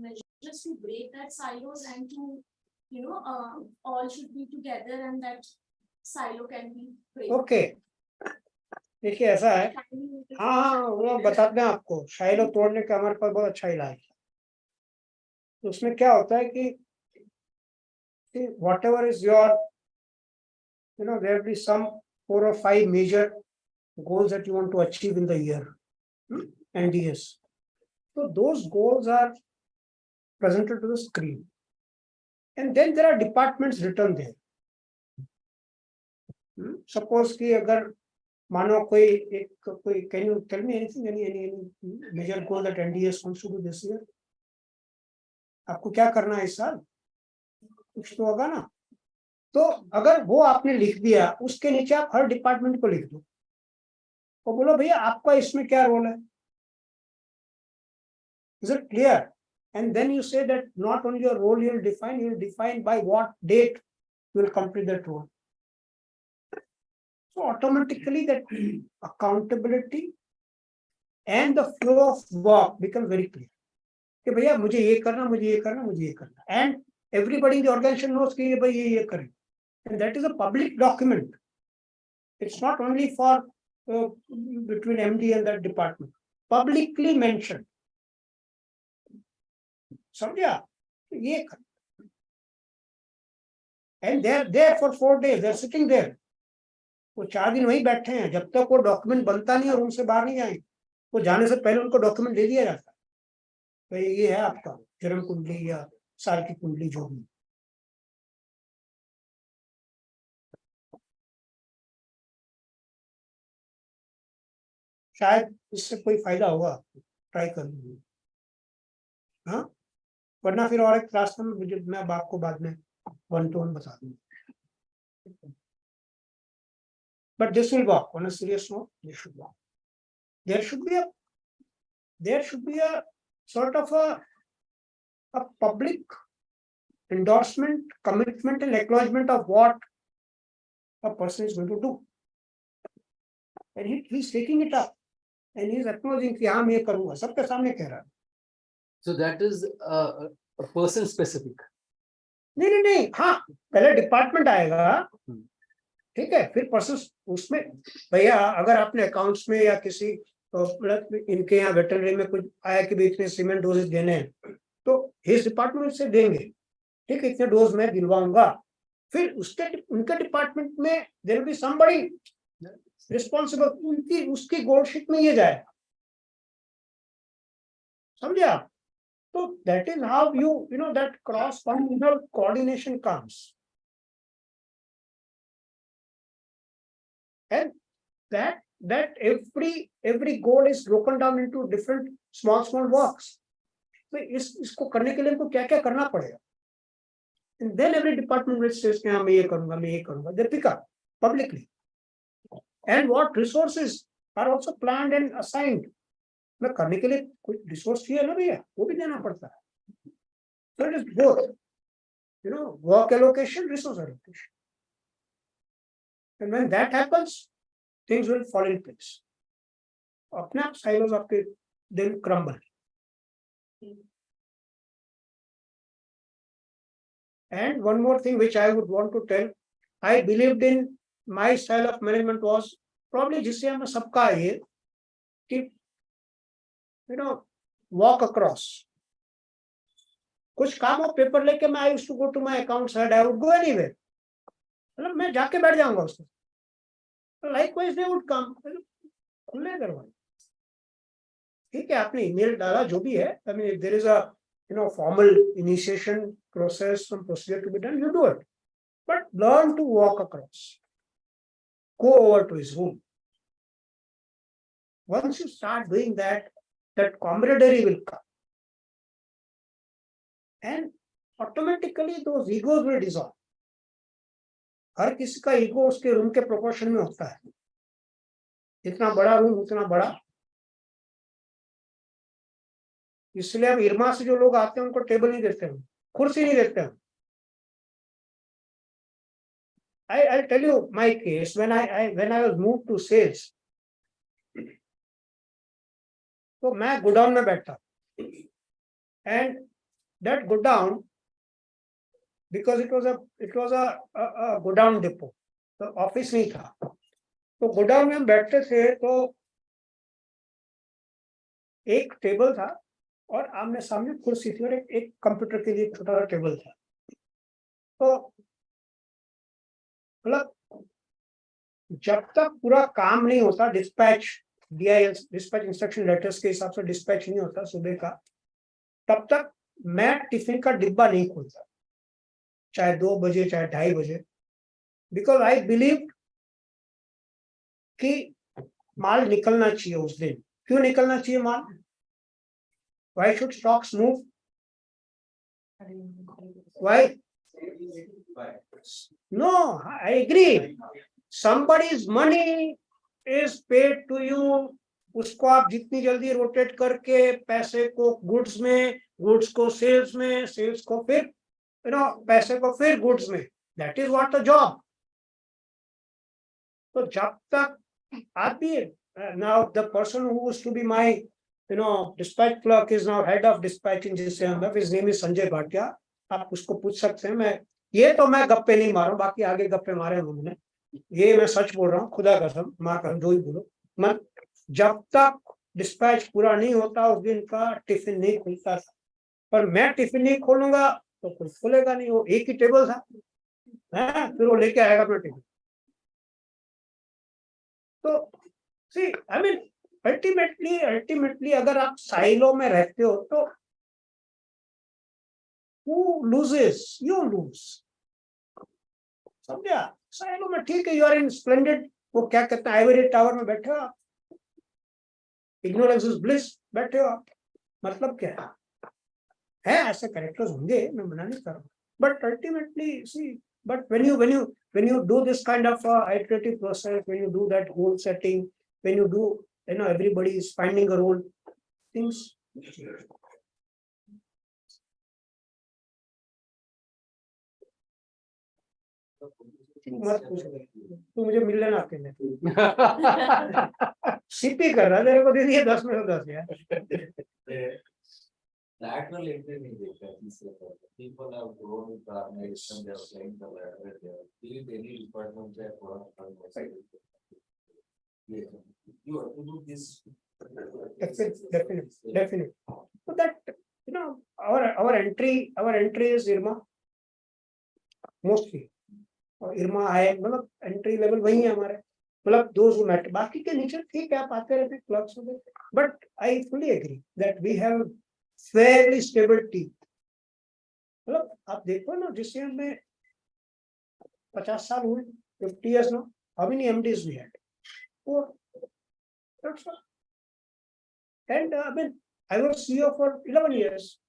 measures to break that silos and to, all should be together and that silo can be break. Okay. देखिए ऐसा है, हाँ वो बताते हैं आपको, शाइलो तोड़ने का हमारे पास बहुत अच्छा इलाज है। तो उसमें क्या होता है कि whatever is your, there will be some 4 or 5 major goals that you want to achieve in the year, NDS. So those goals are presented to the screen, and then there are departments written there. Suppose कि अगर मानो कोई can you tell me anything, any major goal that NDS wants to do this year? आपको क्या करना है इस साल, कुछ तो होगा ना। तो अगर वो आपने लिख दिया, उसके नीचे आप हर डिपार्टमेंट को लिख दो और बोलो भैया आपका इसमें क्या रोल है, is it clear? And then you say that not only your role you will define by what date you will complete that role. So automatically that accountability and the flow of work become very clear. कि भैया मुझे ये करना, मुझे ये करना, मुझे ये करना, and everybody in the organization knows कि भाई ये करें, and that is a public document. It's not only for between MD and that department, publicly mentioned. समझा? ये कर, and they're there for 4 days, they're sitting there. वो 4 दिन वहीं बैठे हैं, जब तक वो डॉक्यूमेंट बनता नहीं और उनसे बाहर नहीं जाएंगे, वो जाने से पहले उनको डॉक्यूमेंट दे दिया जाता है। तो ये है आपका जन्म कुंडली या साल की कुंडली जो भी। शायद इससे कोई फायदा होगा, ट्राई कर लीजिए। हाँ, वरना फिर और एक रास्ता में मुझे, मैं आपको बाद में 1 to 1 बता दूंगा। But this will work. On a serious note, this should work. There should be a sort of a public endorsement, commitment, and acknowledgement of what a person is going to do. And he's taking it up, and he's acknowledging कि हाँ मैं ये करूँगा, सबके सामने कह रहा है। So that is a person specific. नहीं, हाँ, पहले डिपार्टमेंट आएगा, ठीक है, फिर पर्सन उसमें, भैया अगर आपने अकाउंट्स में या किसी इनके यहाँ वेटरनरी में कुछ आया कि भी इतने सीमेंट डोजेज देने हैं, तो हिज डिपार्टमेंट से देंगे, ठीक है, इतने डोज में दिलवाऊंगा, फिर उसके उनके डिपार्टमेंट में there will be somebody responsible, उनकी उसकी गोल्ड शीट में ये जाएगा, समझे आप? तो that is how you know that cross functional coordination comes, and that every goal is broken down into different small works. तो इसको करने के लिए इनको क्या क्या करना पड़ेगा, and then every department will say कि हाँ मैं ये करूँगा, they pick up publicly, and what resources are also planned and assigned. मैं करने के लिए कुछ रिसोर्स चाहिए ना भैया, वो भी देना पड़ता है। So it is both, work allocation, resource allocation. And when that happens, things will fall in place. अपने आप silos आपके then crumble. And one more thing which I would want to tell, I believed in my style of management was probably जिससे हमें सबका ये कि walk across. कुछ काम हो पेपर लेके मैं I used to go to my accounts head, I would go anywhere. मतलब मैं जाके बैठ जाऊंगा उसमें। Likewise they would come, खुले दरवाजे। ठीक है, आपने ईमेल डाला जो भी है, I mean if there is a formal initiation process, some procedure to be done, you do it. But learn to walk across. Go over to his room. Once you start doing that, that camaraderie will come. And automatically those egos will dissolve. हर किसी का ego उसके room के proportion में होता है, जितना बड़ा room उतना बड़ा। इसलिए अब इरमा से जो लोग आते हैं उनको टेबल नहीं देते हैं, कुर्सी नहीं देते हैं। I'll tell you my case when I was moved to sales, तो मैं गोडाउन में बैठा, and that godown, because it was a godown depot, तो ऑफिस नहीं था, तो गोडाउन में हम बैठते थे, तो एक टेबल था और आमने सामने कुर्सी थी और एक कंप्यूटर के लिए छोटा सा टेबल था। तो मतलब जब तक पूरा काम नहीं होता, डिस्पैच डिस्पैच इंस्ट्रक्शन लेटर्स के हिसाब से डिस्पैच नहीं होता सुबह का, तब तक मैं टिफिन का डिब्बा नहीं खोलता, चाहे 2 बजे चाहे 2:30 बजे, बिकॉज आई बिलीव कि माल निकलना चाहिए उस दिन। क्यों निकलना चाहिए माल? Why should stocks move? Why? No, I agree. Somebody's money is paid to you. उसको आप जितनी जल्दी रोटेट करके पैसे को गुड्स में, गुड्स को सेल्स में, सेल्स को फिर पैसे को फिर गुड्स में, that is what the job. तो जब तक आप भी now the person who used to be my dispatch clerk is now head of dispatching, जिससे हम his name is Sanjay Bhatia, आप उसको पूछ सकते हैं। मैं ये तो मैं गप्पे नहीं मारूं, बाकी आगे गप्पे मारे उन्होंने, ये मैं सच बोल रहा हूँ, खुदा कसम, माँ कसम, जो ही बोलो। मैं जब तक डिस्पैच पूरा नहीं होता उस दिन का टिफिन नहीं खुलता था, पर मैं टिफिन नहीं खोलूंगा तो कुछ खुलेगा नहीं। वो एक ही टेबल था, फिर वो लेके आएगा अपना टिफिन। तो see, I mean, ultimately अगर आप साइलो में रहते हो तो who loses? You lose. समझा? साइलो में ठीक है, you are in splendid, वो क्या कहते हैं, आइवरी टावर में बैठे हो आप, ignorance is bliss बैठे हो आप, मतलब क्या है ऐसे कैरेक्टर्स होंगे, मैं मना नहीं कर रहा हूँ, but ultimately see, but when you do this kind of iterative process, when you do that goal setting, when you do, everybody is finding a role, things मत पूछ तू मुझे मिल लेना अकेले सीपी कर रहा तेरे को दे दिया 10 में से 10 यार Lateral entry नहीं देखा तीसरे पर. People have grown with the organization, they are playing the lateral, they are doing any department that for you have to do this. definitely. So that our entry is IRMA mostly. और IRMA है मतलब entry level वही है हमारे, मतलब those who matter. बाकी के नीचे ठीक है आप आते रहते क्लब्स में, but I fully agree that we have fairly stable team. मतलब आप देखो ना जिस ईयर में 50 साल हुए, 50 years now, how many MDs we had? 4. That's all. And I mean, I was CEO for 11 years.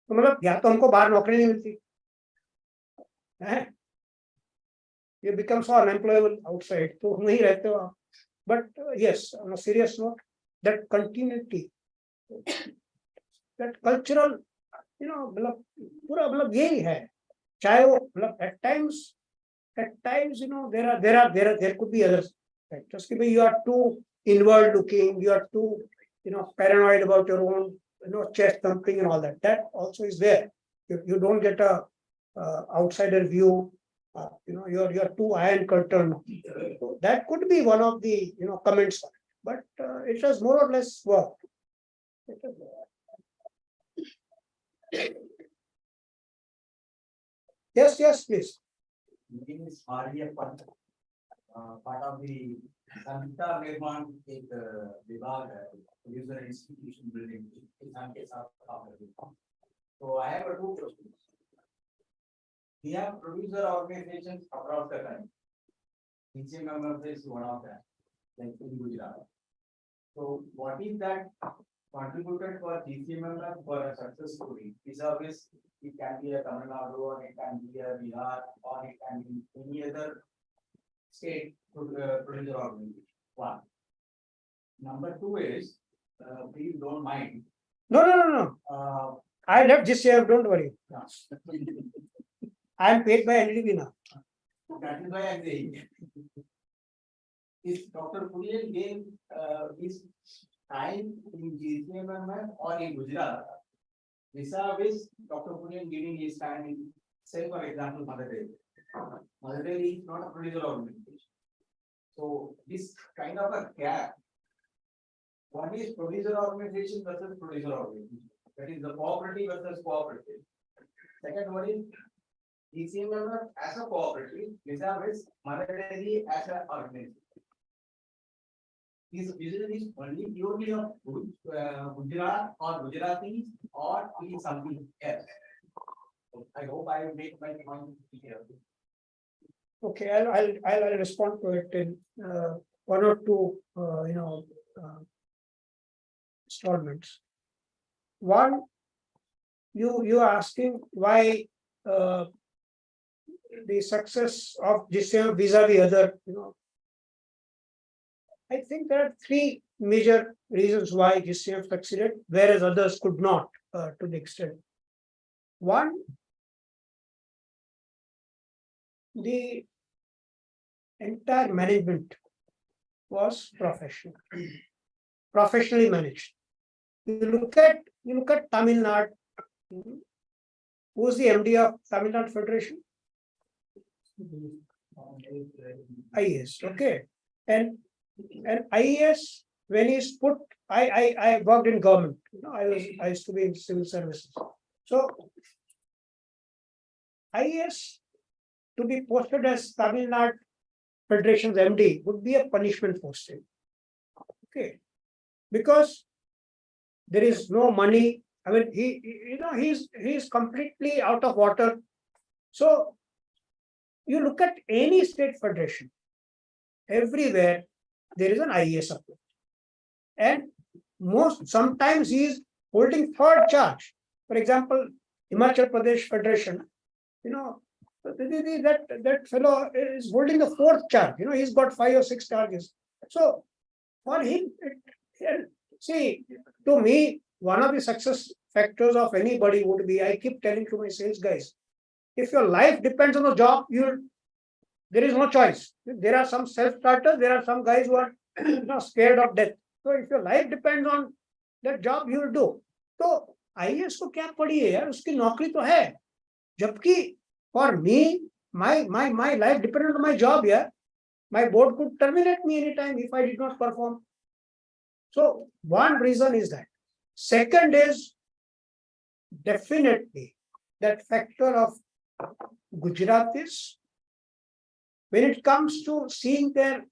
तो मतलब या तो हमको बाहर नौकरी नहीं मिलती है, you become so unemployable outside, तो नहीं रहते हो आप. But yes, on a serious note, that continuity, that cultural, मतलब पूरा मतलब यही है, चाहे वो मतलब at times, there could be other factors कि भाई you are too inward looking, you are too paranoid about your own chest thumping and all that. That also is there. You don't get a outsider view. You are too iron curtain. So that could be one of the comments on it. But it has more or less worked. Yes, please. Meeting is hardly a part of the Santa Nirman एक विभाग है, producer institution building किसान के साथ काम करते हैं. So I have a 2 questions. We have producer organizations across the country. DCMMF is one of them, like in Gujarat. So what is that contributed for DCMMF for a success story? Vis-a-vis, it can be a Tamil Nadu, or it can be a Bihar, or it can be any other state producer organization. 1. Number 2 is, please don't mind. No. I left this year, don't worry. I am paid by NDTV now. That is why I am saying. Is Dr. Puriel gave his time in GCMMF or in Gujarat? Vis-a-vis Dr. Puriel giving his time in, say for example, Mother Dairy. Mother Dairy is not a producer organization. So this kind of a gap. One is producer organization versus producer organization. That is the cooperative versus cooperative. Second one is DCMMF as a cooperative, vis-a-vis Mother Dairy as an organization. Is usually only purely of Gujarat or Gujaratis or is something else. I hope I will make my point clear. Okay, I'll respond to it in 1 or 2 installments. One, you are asking why the success of GCM vis-a-vis other, I think there are 3 major reasons why GCM succeeded, whereas others could not to the extent. One, the entire management was professionally managed. You look at Tamil Nadu. Who's the MD of Tamil Nadu Federation? IAS, okay. And IAS, when he's put, I worked in government. I used to be in civil services. So IAS to be posted as Tamil Nadu Federation's MD would be a punishment for state. Okay, because there is no money. I mean, he's completely out of water. So you look at any state federation, everywhere there is an IAS approach, and sometimes he is holding third charge. For example, Himachal Pradesh Federation, that fellow is holding the fourth charge. He's got 5 or 6 charges. So for him, see, to me, one of the success factors of anybody would be, I keep telling to my sales guys, if your life depends on the job, there is no choice. There are some self-starters, there are some guys who are scared of death. So if your life depends on that job, you will do. So IAS को क्या पड़ी है यार, उसकी नौकरी तो है. जबकि for me, my life depended on my job. Yeah, my board could terminate me anytime if I did not perform. So one reason is that. Second is definitely that factor of Gujaratis. When it comes to seeing their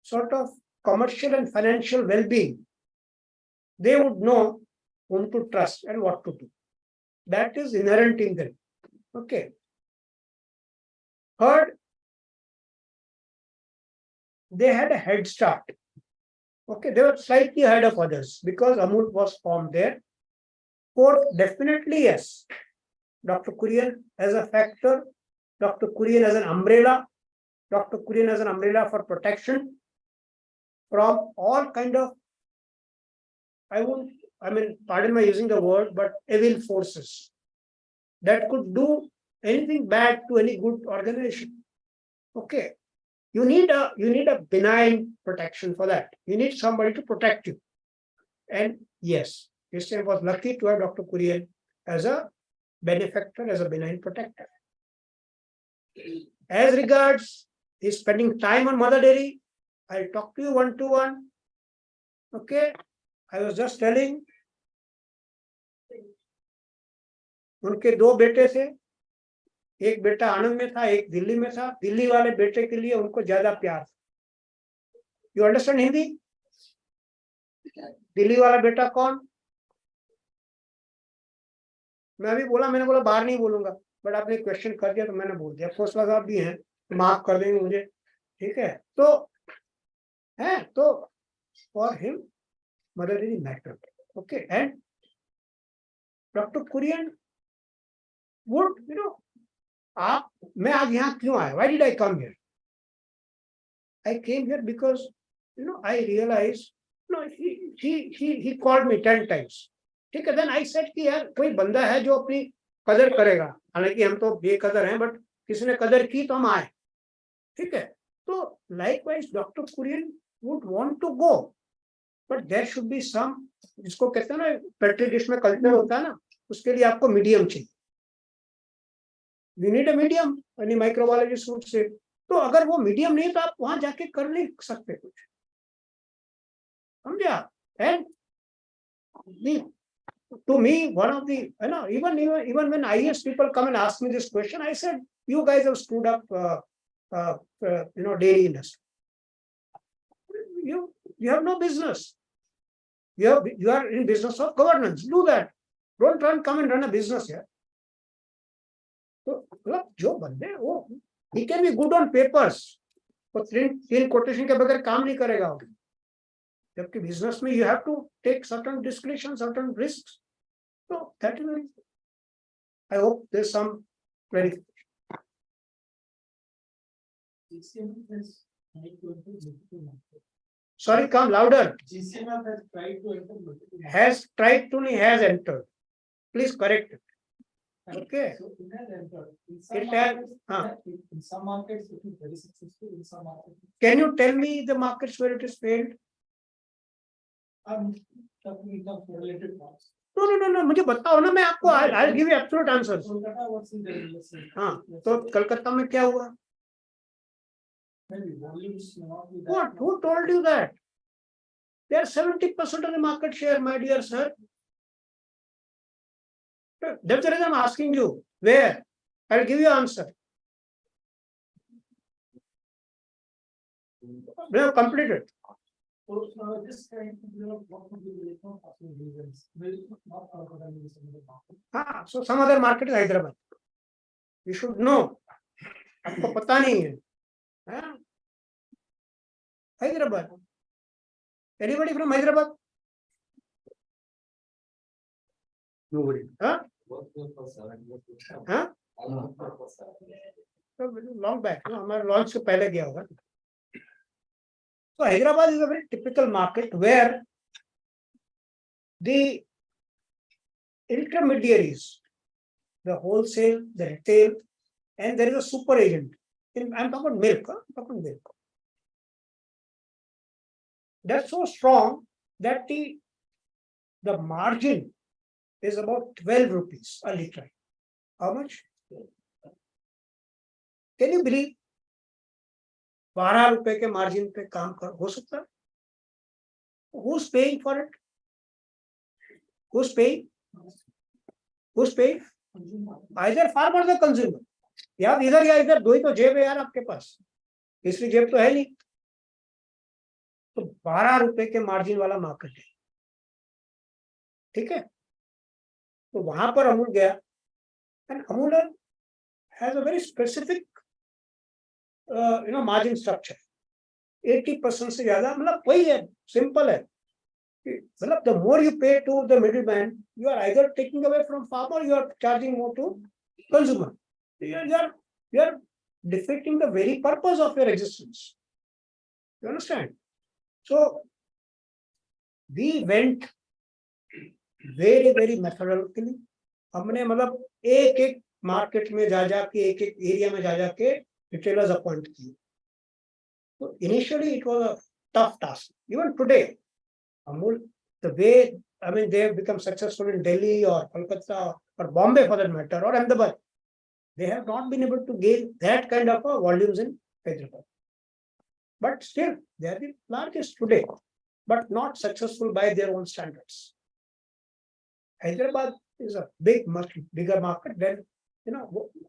sort of commercial and financial well-being, they would know whom to trust and what to do. That is inherent in them. Okay. Third, they had a head start. Okay, they were slightly ahead of others because Amul was formed there. Fourth, definitely yes. Dr. Kurian as a factor, Dr. Kurian as an umbrella, Dr. Kurian as an umbrella for protection from all kind of, pardon my using the word, but evil forces that could do anything bad to any good organization. Okay. You need a benign protection for that. You need somebody to protect you. And yes, Christian was lucky to have Dr. Kurian as a benefactor, as a benign protector. As regards his spending time on Mother Dairy, I'll talk to you one-to-one. Okay, I was just telling, उनके 2 बेटे थे, एक बेटा आनंद में था, एक दिल्ली में था. दिल्ली वाले बेटे के लिए उनको ज्यादा प्यार था. You understand Hindi? दिल्ली वाला बेटा कौन? मैंने बोला बाहर नहीं बोलूंगा, बट आपने क्वेश्चन कर दिया तो मैंने बोल दिया. खोसला साहब भी हैं, माफ कर देंगे मुझे, ठीक है? तो for him mother is matter. Okay, and doctor Kurien would मैं आज यहाँ क्यों आया? Why did I come here? I came here because I realized he called me 10 times. ठीक है, then I said कि यार कोई बंदा है जो अपनी कदर करेगा. हालांकि हम तो बेकदर हैं, बट किसी ने कदर की तो हम आए. ठीक है, तो likewise Dr. Kurian would want to go, but there should be some, जिसको कहते हैं ना पेट्री डिश में कल्चर होता है ना, उसके लिए आपको मीडियम चाहिए. We need a medium, any microbiologist would say. तो अगर वो मीडियम नहीं तो आप वहां जाके कर नहीं सकते कुछ. समझा? And to me, one of the, even when IAS people come and ask me this question, I said, you guys have screwed up, dairy industry. You have no business. You are in business of governance. Do that. Don't try and come and run a business here. तो जो बंदे वो he can be good on papers, तो 3 quotation के बगैर काम नहीं करेगा. जबकि बिजनेस में you have to take certain discretion, certain risks. So that is, I hope there's some clarification. Sorry, come louder. GCMF has tried to enter. Has tried to, has entered. Please correct it. Okay. So it has entered. In some markets, it is very successful. In some markets. Can you tell me the markets where it is failed? I'm talking of related parts. No. मुझे बताओ ना, मैं आपको I'll give you absolute answers. Kolkata was in the industry. हाँ, तो कलकत्ता में क्या हुआ? Maybe volumes may not be that. What? Who told you that? They are 70% of the market share, my dear sir. That's the reason I'm asking you. Where? I'll give you an answer. We have completed. So, this kind of, what would be the possible reasons? Will not crocodile in some of the market. So some other market is Hyderabad. You should know. आपको पता नहीं है. हाँ? Hyderabad. Anybody from Hyderabad? Nobody. Huh? Huh? Long back. No, हमारे launch से पहले गया होगा. So Hyderabad is a very typical market where the intermediaries, the wholesale, the retail, and there is a super agent. I'm talking about milk. I'm talking milk. That's so strong that the margin is about 12 rupees a liter. How much? Can you believe? 12 रुपए के margin पे काम हो सकता है? Who's paying for it? Who's paying? Who's paying? Either farmer or consumer. यार इधर या इधर दो ही तो जेब है यार आपके पास. तीसरी जेब तो है नहीं. तो 12 रुपए के मार्जिन वाला मार्केट है. ठीक है. तो वहां पर अमूल गया. And Amul has a very specific margin structure. 80% से ज्यादा मतलब वही है. Simple है. मतलब the more you pay to the middleman, you are either taking away from farmer, you are charging more to consumer. You are defeating the very purpose of your existence. You understand? So we went very, very methodically. हमने मतलब एक market में जा जाके एक area में जा जाके रिटेलर्स अपॉइंट किए. So initially it was a tough task. Even today, Amul, the way, I mean, they have become successful in Delhi or Kolkata or Bombay for that matter, or Ahmedabad. They have not been able to gain that kind of volumes in Hyderabad. But still, they are the largest today, but not successful by their own standards. Hyderabad is a much bigger market than,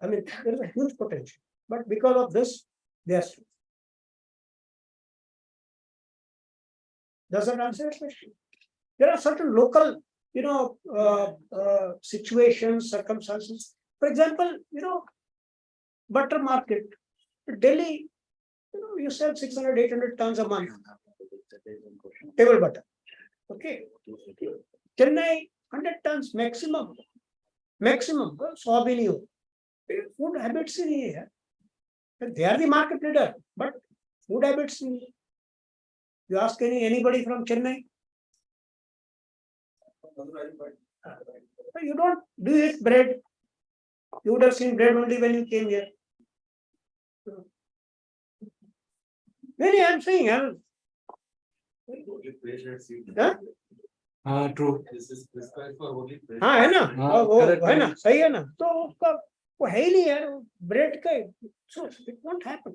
I mean, there is a huge potential. But because of this, they are still. Does that answer your question? There are certain local, situations, circumstances. For example, butter market, Delhi, you sell 600, 800 tons a month. Table butter. Okay. Chennai, 100 tons maximum. Maximum. So food habits in here. They are the market leader, but food habits in. You ask anybody from Chennai? You don't do you eat bread. You would have seen bread only when you came here. Really, I'm saying, huh? True. This is prescribed for only bread. हाँ है ना. वो correct, है ना. सही है ना. तो उसका वो है ही नहीं यार. ब्रेड का. So it won't happen.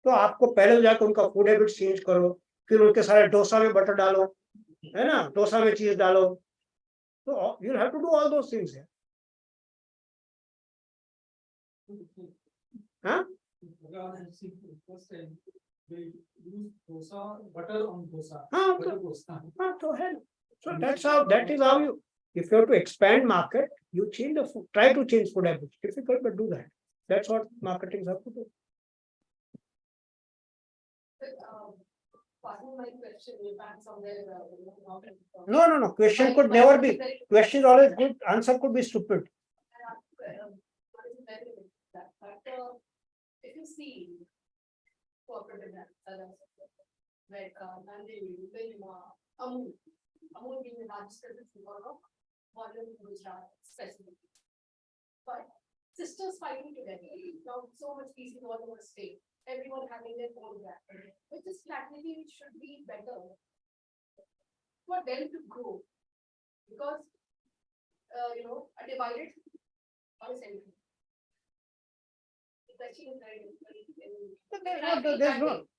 तो आपको पहले जाकर उनका फूड हैबिट चेंज करो. फिर उनके सारे डोसा में बटर डालो. है ना. डोसा में चीज डालो. तो you'll have to do all those things. हाँ? They use dosa, butter on dosa. हाँ, तो है. So that is how you, if you have to expand market, you change the food, try to change food habits. Difficult, but do that. That's what marketing have to do. My question, you found somewhere. No. Question could never be. Question is always good. Answer could be stupid. If you see cooperative Amul being the largest presence in Europe, volume in Gujarat specifically. But sisters fighting together, now so much peace in all over the state, everyone having their own brand, which is strategy should be better for them to grow. Because, a divided or a central.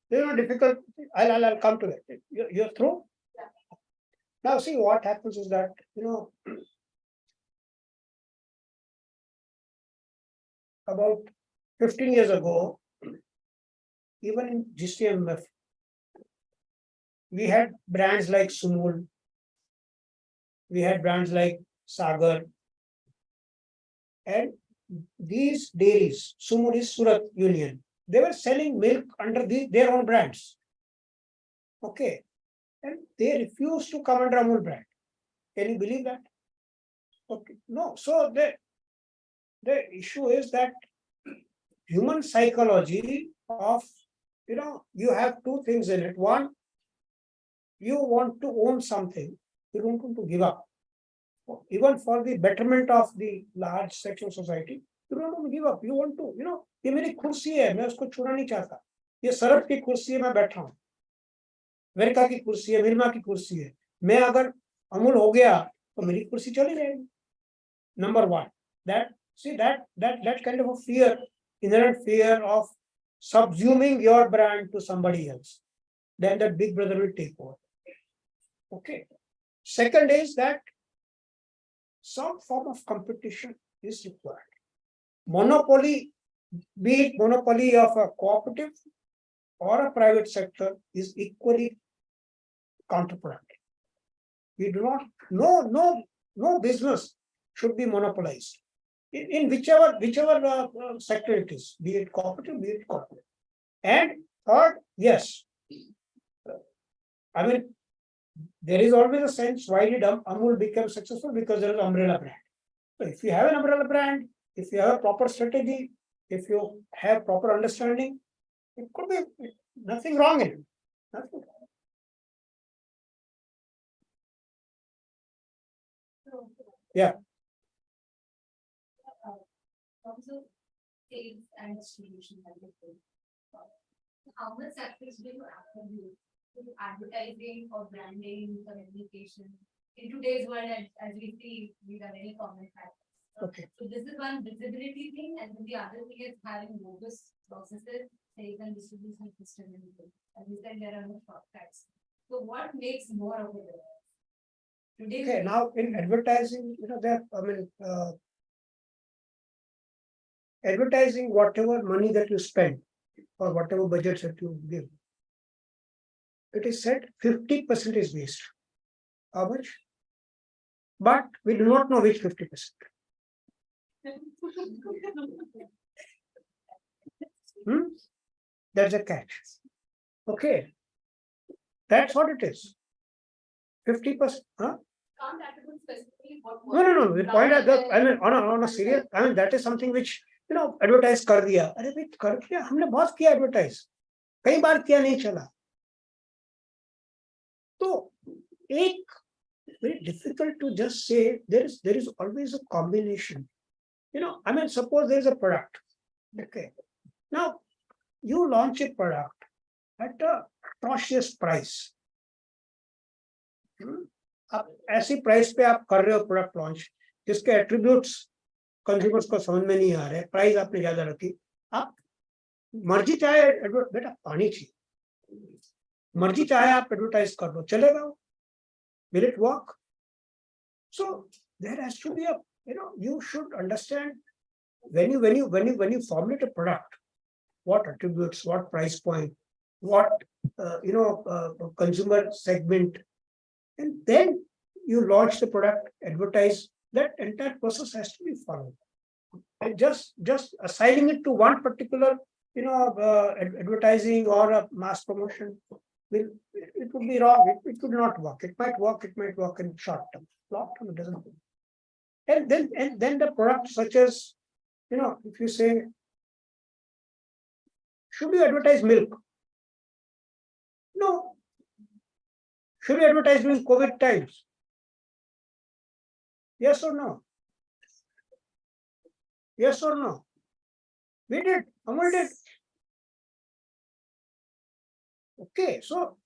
There's no difficult. I'll come to that. You're through? Yeah. Now see what happens is that, about 15 years ago, even in GCMF, we had brands like Sumul, we had brands like Sagar, and these dairies, Sumul is Surat Union, they were selling milk under their own brands. Okay, and they refused to come under Amul brand. Can you believe that? Okay, no. So the issue is that human psychology of, you have two things in it. One, you want to own something, you don't want to give up. Even for the betterment of the large section of society, you don't want to give up. You want to, ये मेरी कुर्सी है, मैं उसको छूना नहीं चाहता. ये सरफ की कुर्सी है, मैं बैठा हूँ. अमेरिका की कुर्सी है, मिल्मा की कुर्सी है. मैं अगर अमूल हो गया तो मेरी कुर्सी चली जाएगी. Number one, that kind of a fear, inherent fear of subsuming your brand to somebody else, then that big brother will take over. Okay. Second is that some form of competition is required. Monopoly, be it monopoly of a cooperative or a private sector, is equally counterproductive. We do not, no business should be monopolized in whichever sector it is, be it cooperative, be it corporate. And third, yes, I mean, there is always a sense why did Amul become successful, because there is an umbrella brand. So if you have an umbrella brand, if you have a proper strategy, if you have proper understanding, it could be nothing wrong in it. Nothing wrong. Yeah. Also, sales and distribution and everything. How much success do you attribute to advertising or branding, communication? In today's world, as we see, these are very common factors. Okay. So this is one visibility thing, and then the other thing is having robust processes, sales and distribution system. And everything. As you said, there are no shortcuts. So what makes more of it? Today, Okay, now in advertising, advertising, whatever money that you spend or whatever budgets that you give, it is said 50% is waste. How much? But we do not know which 50%. That's a catch. Okay. That's what it is. 50%. Huh? can't attribute specifically what. No. The point is that, I mean, on a serious, I mean, that is something which, advertise कर दिया. अरे भाई कर दिया, हमने बहुत किया advertise. कई बार किया नहीं चला. तो एक very difficult to just say, there is always a combination. I mean, suppose there is a product. Okay. Now, you launch a product at a atrocious price. आप ऐसी प्राइस पे आप कर रहे हो प्रोडक्ट लॉन्च जिसके एट्रीब्यूट्स कंज्यूमर्स को समझ में नहीं आ रहे, प्राइस आपने ज्यादा रखी, आप मर्जी चाहे बेटा पानी चाहिए, मर्जी चाहे आप एडवर्टाइज कर दो, चलेगा वो? Will it work? So there has to be a, you should understand when you formulate a product, what attributes, what price point, what consumer segment, and then you launch the product, advertise. That entire process has to be followed. And just assigning it to one particular, advertising or a mass promotion, it would be wrong. It would not work. It might work in short term. Long term, it doesn't work. And then the product, such as, if you say, should we advertise milk? No. Should we advertise during COVID times? Yes or no? Yes or no? We did. Amul did. Okay, so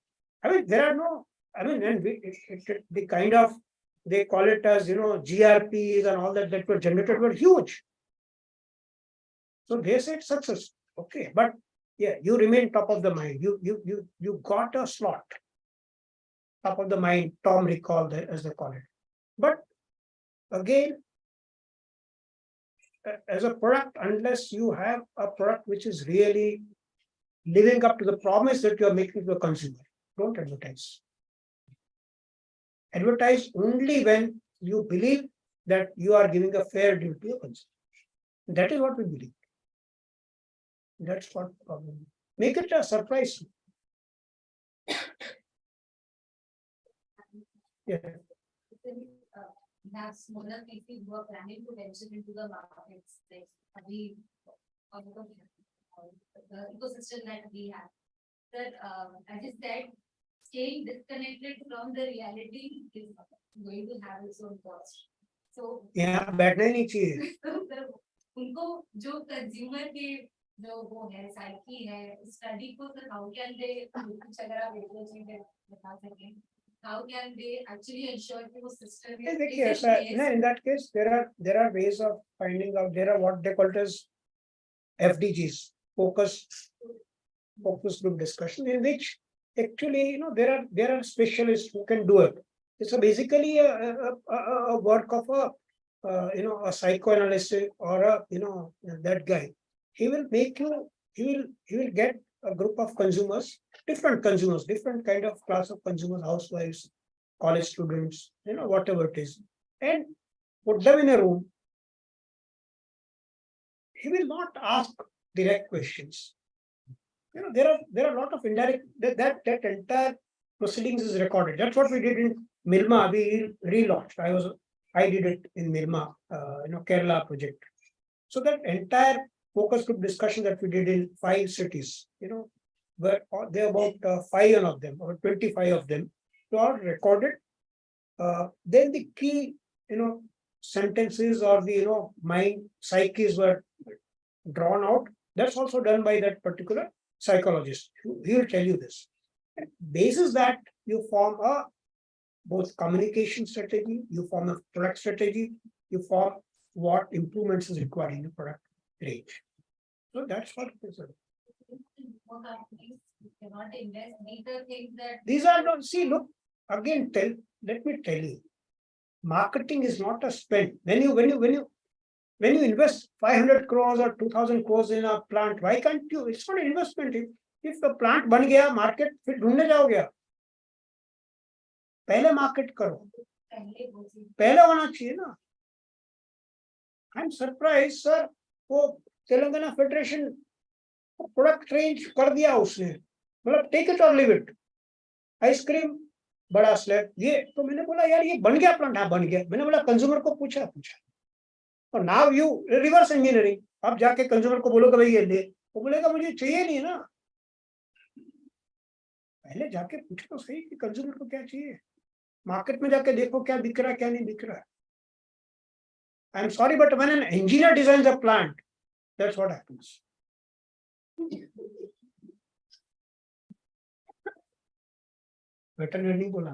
I mean, there are no. I mean, and the kind of, they call it as GRPs and all that were generated were huge. So they said success. Okay, but yeah, you remain top of the mind. You got a slot. Top of the mind, Tom recall, as they call it. But again, as a product, unless you have a product which is really living up to the promise that you are making to the consumer. Don't advertise. Advertise only when you believe that you are giving a fair deal to your consumer. That is what we believe. That's what problem. Make it a surprise. Yeah. We have smaller people who are planning to venture into the markets, like we, the ecosystem that we have. That, as I said, staying disconnected from the reality is going to have its own cost. So यहाँ बैठना ही नहीं चाहिए. उनको जो consumer के जो वो है साइकी है स्टडी को सर हाउ कैन दे कुछ अगर आप एक दो चीजें बता सकें how can they actually ensure कि वो system is देखिए ऐसा है, in that case there are ways of finding out. There are what they call it as FDGs, focus group discussion, in which actually there are specialists who can do it. It's basically a work of a psychoanalyst or that guy. He will make you. He will get a group of consumers, different kind of class of consumers, housewives, college students, whatever it is, and put them in a room. He will not ask direct questions. There are a lot of indirect, that entire proceedings is recorded. That's what we did in Milma. We relaunched. I did it in Milma, Kerala project. So that entire focus group discussion that we did in 5 cities, where there are about 5 of them or 25 of them, they are recorded. Then the key, sentences or the mind psyches were drawn out. That's also done by that particular psychologist. He will tell you this. Basis that you form a both communication strategy, you form a product strategy, you form what improvements is required in the product range. So that's what it is. Cannot invest. These are things that These are not, see, look, again, let me tell you, marketing is not a spend. When you invest 500 crores or 2000 crores in a plant, why can't you? It's not an investment. If the plant बन गया, market फिर ढूंढने जाओगे आप. पहले market करो. पहले होना चाहिए ना. I'm surprised, sir. वो तेलंगाना फेडरेशन प्रोडक्ट रेंज कर दिया उसने. मतलब टेक इट और लीव इट. आइसक्रीम बड़ा स्लैब ये तो मैंने बोला यार ये बन गया प्लांट. हाँ बन गया. मैंने बोला कंज्यूमर को पूछा और नाउ यू रिवर्स इंजीनियरिंग. आप जाके कंज्यूमर को बोलोगे भाई ये ले, वो बोलेगा मुझे चाहिए नहीं ना. पहले जाके पूछो तो सही कि कंज्यूमर को क्या चाहिए. मार्केट में जाके देखो क्या बिक रहा है क्या नहीं बिक रहा है. आई am sorry but when an engineer designs a plant, that's what happens. Better नहीं बोला.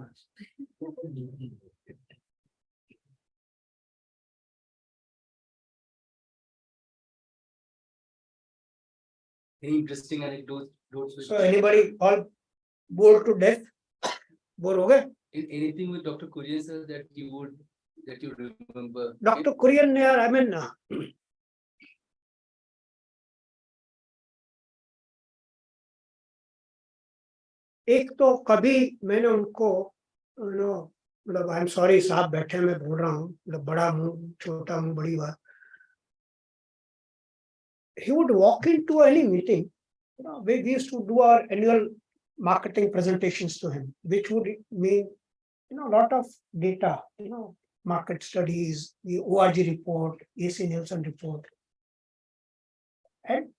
Any interesting anecdotes? So anybody all bored to death? Bore हो गए? Anything with Dr. Kurian sir that you remember? Dr. Kurian, I mean, एक तो कभी मैंने उनको मतलब आई एम सॉरी साहब बैठे मैं बोल रहा हूँ मतलब बड़ा मुंह छोटा मुंह बड़ी बात. He would walk into any meeting. We used to do our annual marketing presentations to him, which would mean a lot of data, market studies, the ORG report, AC Nielsen report. And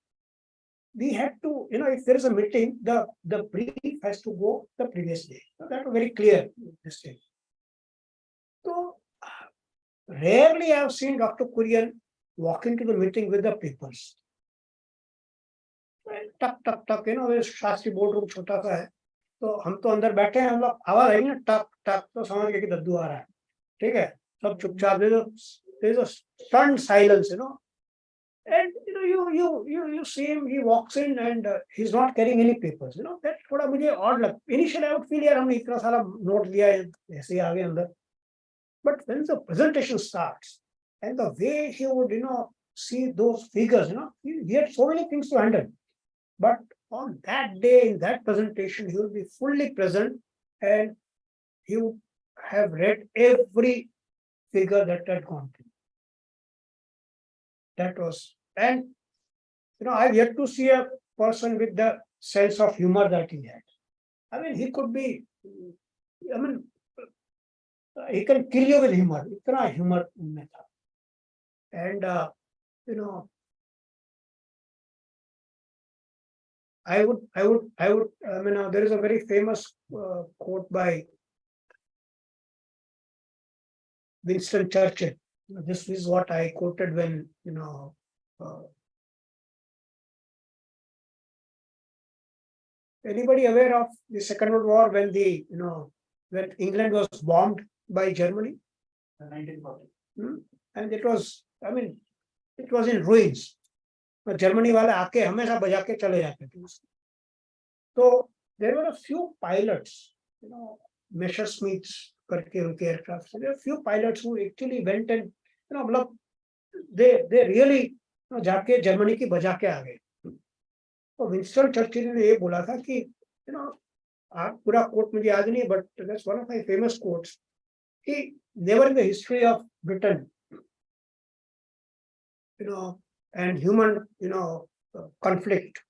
we had to, if there is a meeting, the brief has to go the previous day. So that was very clear this day. So rarely I have seen Dr. Kurian walk into the meeting with the papers. टक टक टक Shastri board room छोटा सा है तो हम तो अंदर बैठे हैं. हम लोग आवाज आई ना टक टक तो समझ गए कि दद्दू आ रहा है. ठीक है सब चुपचाप. there's a stunned silence, and you see him, he walks in and he's not carrying any papers. That थोड़ा मुझे odd लग. Initially I would feel यार हमने इतना सारा नोट दिया है ऐसे ही आगे अंदर. But when the presentation starts and the way he would see those figures, he had so many things to handle. But on that day in that presentation, he will be fully present and he would have read every figure that had gone through. That was, and I've yet to see a person with the sense of humor that he had. I mean, he could be, I mean, he can kill you with humor. इतना humor उनमें था. And I mean, there is a very famous quote by Winston Churchill. This is what I quoted when, anybody aware of the Second World War when when England was bombed by Germany? 1940. And it was, I mean, it was in ruins. Germany वाले आके हमेशा बजा के चले जाते थे उसको. So there were a few pilots, Messerschmitts करके उनके aircraft. So there were a few pilots who actually went and मतलब they really जाके जर्मनी की बजा के आ गए. तो विंस्टन चर्चिल ने ये बोला था कि आप पूरा कोट मुझे याद नहीं, but that's one of my famous quotes. कि never in the history of Britain, and human, conflict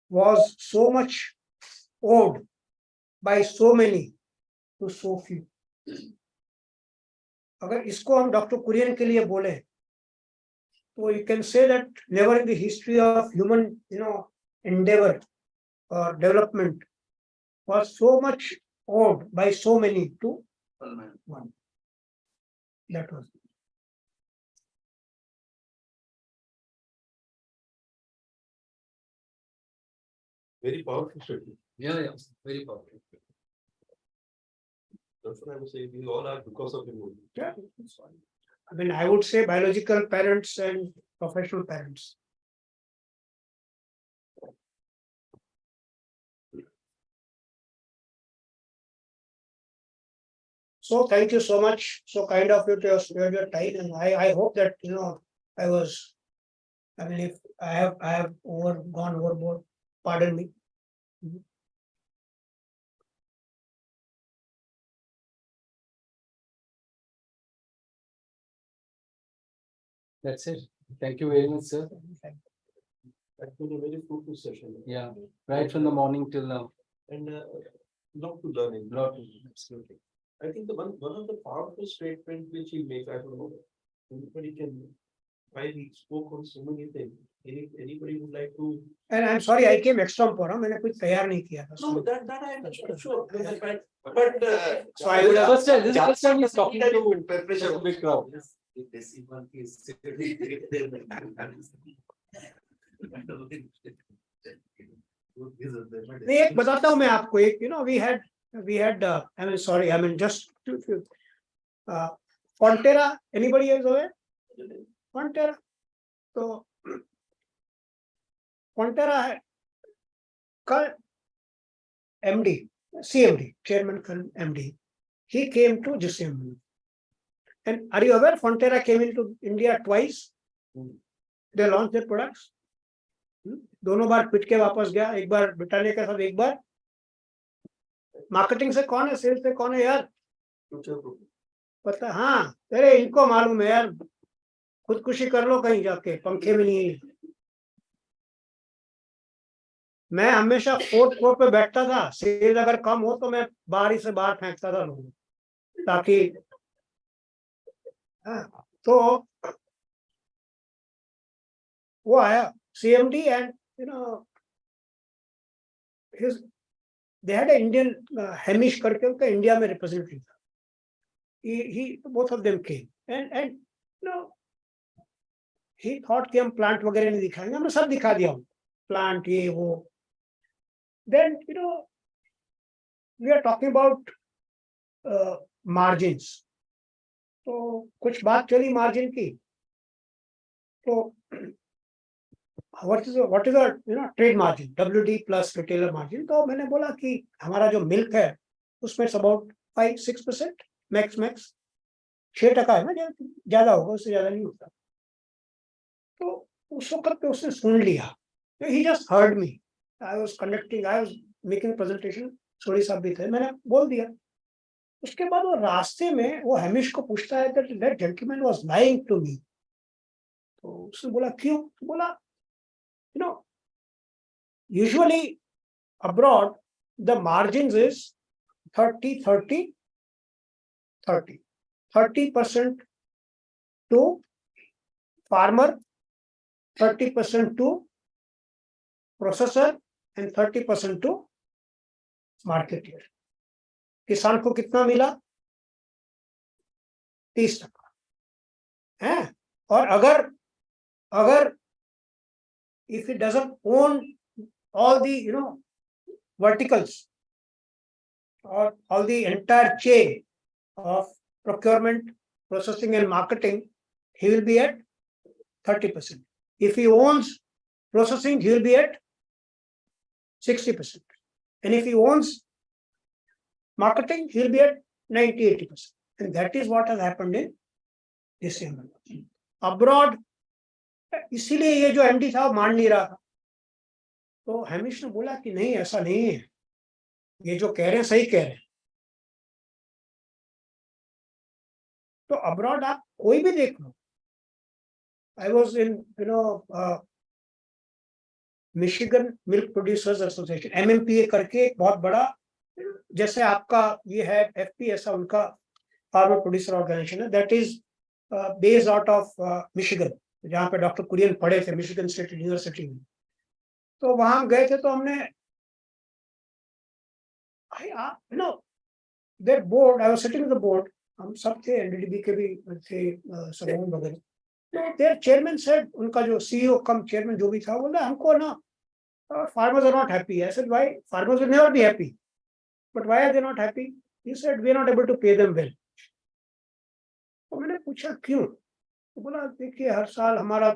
was so much owed by so many to so few. अगर इसको हम डॉक्टर कुरियन के लिए बोले, तो you can say that never in the history of human, endeavor or development was so much owed by so many to one. That was. Very powerful statement. Yeah, very powerful. That's what I was saying. We all are because of him. Yeah, that's fine. I mean, I would say biological parents and professional parents. So thank you so much. So kind of you to spare your time, and I hope that I mean, if I have gone overboard, pardon me. That's it. Thank you very much, sir. That's been a very fruitful session. Yeah, right from the morning till now. And lot to learning. Absolutely. I think the one of the powerful statement which he makes, I don't know, anybody can, why he spoke on so many things. Anybody would like to? And I'm sorry, I came extempore. मैंने कुछ तैयार नहीं किया था. No, that I am sure. But So I would have. This is the first time he's talking to preparation. a big crowd. नहीं, एक बताता हूँ मैं आपको एक, we had I mean sorry, I mean just Fonterra, anybody is aware? Fonterra. So Fonterra का MD, CMD, Chairman MD, he came to GCM. And are you aware Fonterra came into India twice? They launched their products. दोनों बार पिट के वापस गया, एक बार Britannia के साथ, एक बार marketing से कौन है, सेल्स से कौन है यार? पता, हाँ, अरे इनको मालूम है यार, खुदकुशी कर लो कहीं जाके, पंखे में नहीं. मैं हमेशा फोर्थ फ्लोर पे बैठता था, सेल अगर कम हो तो मैं बाहर से बाहर फेंकता था लोगों, ताकि तो वो आया CMD and they had an Indian Hamish करके उनका इंडिया में रिप्रेजेंटेटिव था. He both of them came and he thought कि हम प्लांट वगैरह नहीं दिखाएंगे, हमने सब दिखा दिया, प्लांट ये वो. Then we are talking about margins. तो कुछ बात चली मार्जिन की. तो what is our trade margin, WD plus retailer margin. तो मैंने बोला कि हमारा जो मिल्क है उसमें about 5-6% max 6% है ना, ज्यादा होगा, उससे ज्यादा नहीं होता. तो उस वक्त पे उसने सुन लिया. He just heard me. I was conducting, I was making presentation, सोरी साहब भी थे, मैंने बोल दिया। उसके बाद वो रास्ते में वो हमीश को पूछता है that that gentleman was lying to me। तो उसने बोला क्यों? तो बोला you know usually abroad the margins is 30-30-30, 30% to farmer, 30% to processor and 30% to marketeer। किसान को कितना मिला? 30% है। और अगर अगर if it doesn't own all the verticals or all the entire chain of procurement, processing and marketing, he will be at 30%. If he owns processing, he will be at 60%. And if he owns marketing, he will be at 90-80%. And that is what has happened in this year. Abroad, इसीलिए ये जो MD था वो मान नहीं रहा था। तो हमीश ने बोला कि नहीं, ऐसा नहीं है, ये जो कह रहे हैं सही कह रहे हैं। तो अब्रॉड आप कोई भी देख लो। I was in Michigan milk producers association, MMPA करके एक बहुत बड़ा, जैसे आपका ये है FP, ऐसा उनका फार्मर प्रोड्यूसर ऑर्गेनाइजेशन है, that is based out of Michigan, जहाँ पे डॉक्टर कुरियन पढ़े थे, मिशिगन स्टेट यूनिवर्सिटी में। तो वहां गए थे, तो हमने their board, I was sitting in the board, हम सब थे, NDDB के भी थे, सलोन वगैरह। तो देयर चेयरमैन सेड, उनका जो CEO कम चेयरमैन जो भी था, बोला हमको ना farmers are not happy। I said, why? Farmers will never be happy, but why are they not happy? He said, we are not able to pay them well। तो मैंने पूछा क्यों? तो बोला देखिए हर साल हमारा,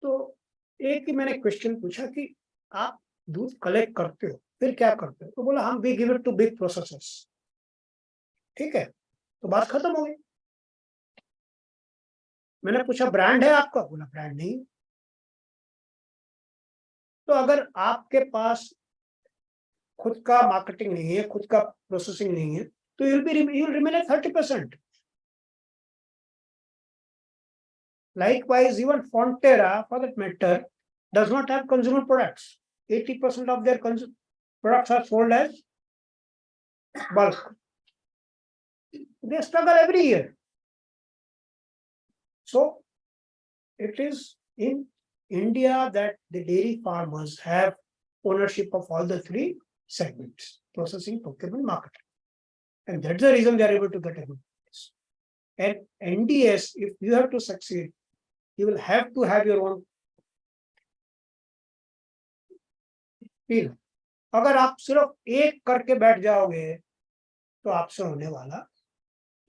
तो एक ही मैंने क्वेश्चन पूछा कि आप दूध कलेक्ट करते हो, फिर क्या करते हो? तो बोला हम we give it to big processors. ठीक है, तो बात खत्म हो गई। मैंने पूछा ब्रांड है आपका? बोला ब्रांड नहीं। तो अगर आपके पास खुद का मार्केटिंग नहीं है, खुद का प्रोसेसिंग नहीं है, तो you'll remain at 30%। Likewise, even Fonterra, for that matter, does not have consumer products. 80% of their products are sold as bulk. They struggle every year. So it is in India that the dairy farmers have ownership of all the three segments: processing, procurement, marketing. And that's the reason they are able to get a good price. And NDS, if you have to succeed, you will have to have your own feel. अगर आप सिर्फ एक करके बैठ जाओगे तो आपसे होने वाला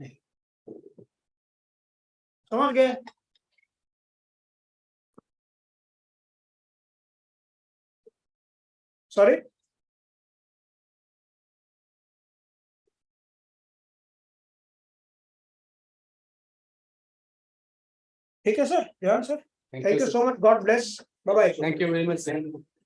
नहीं। समझ गए? सॉरी, ठीक है सर, ध्यान sir, thank you so much, god bless, bye bye. Thank you very much, sir.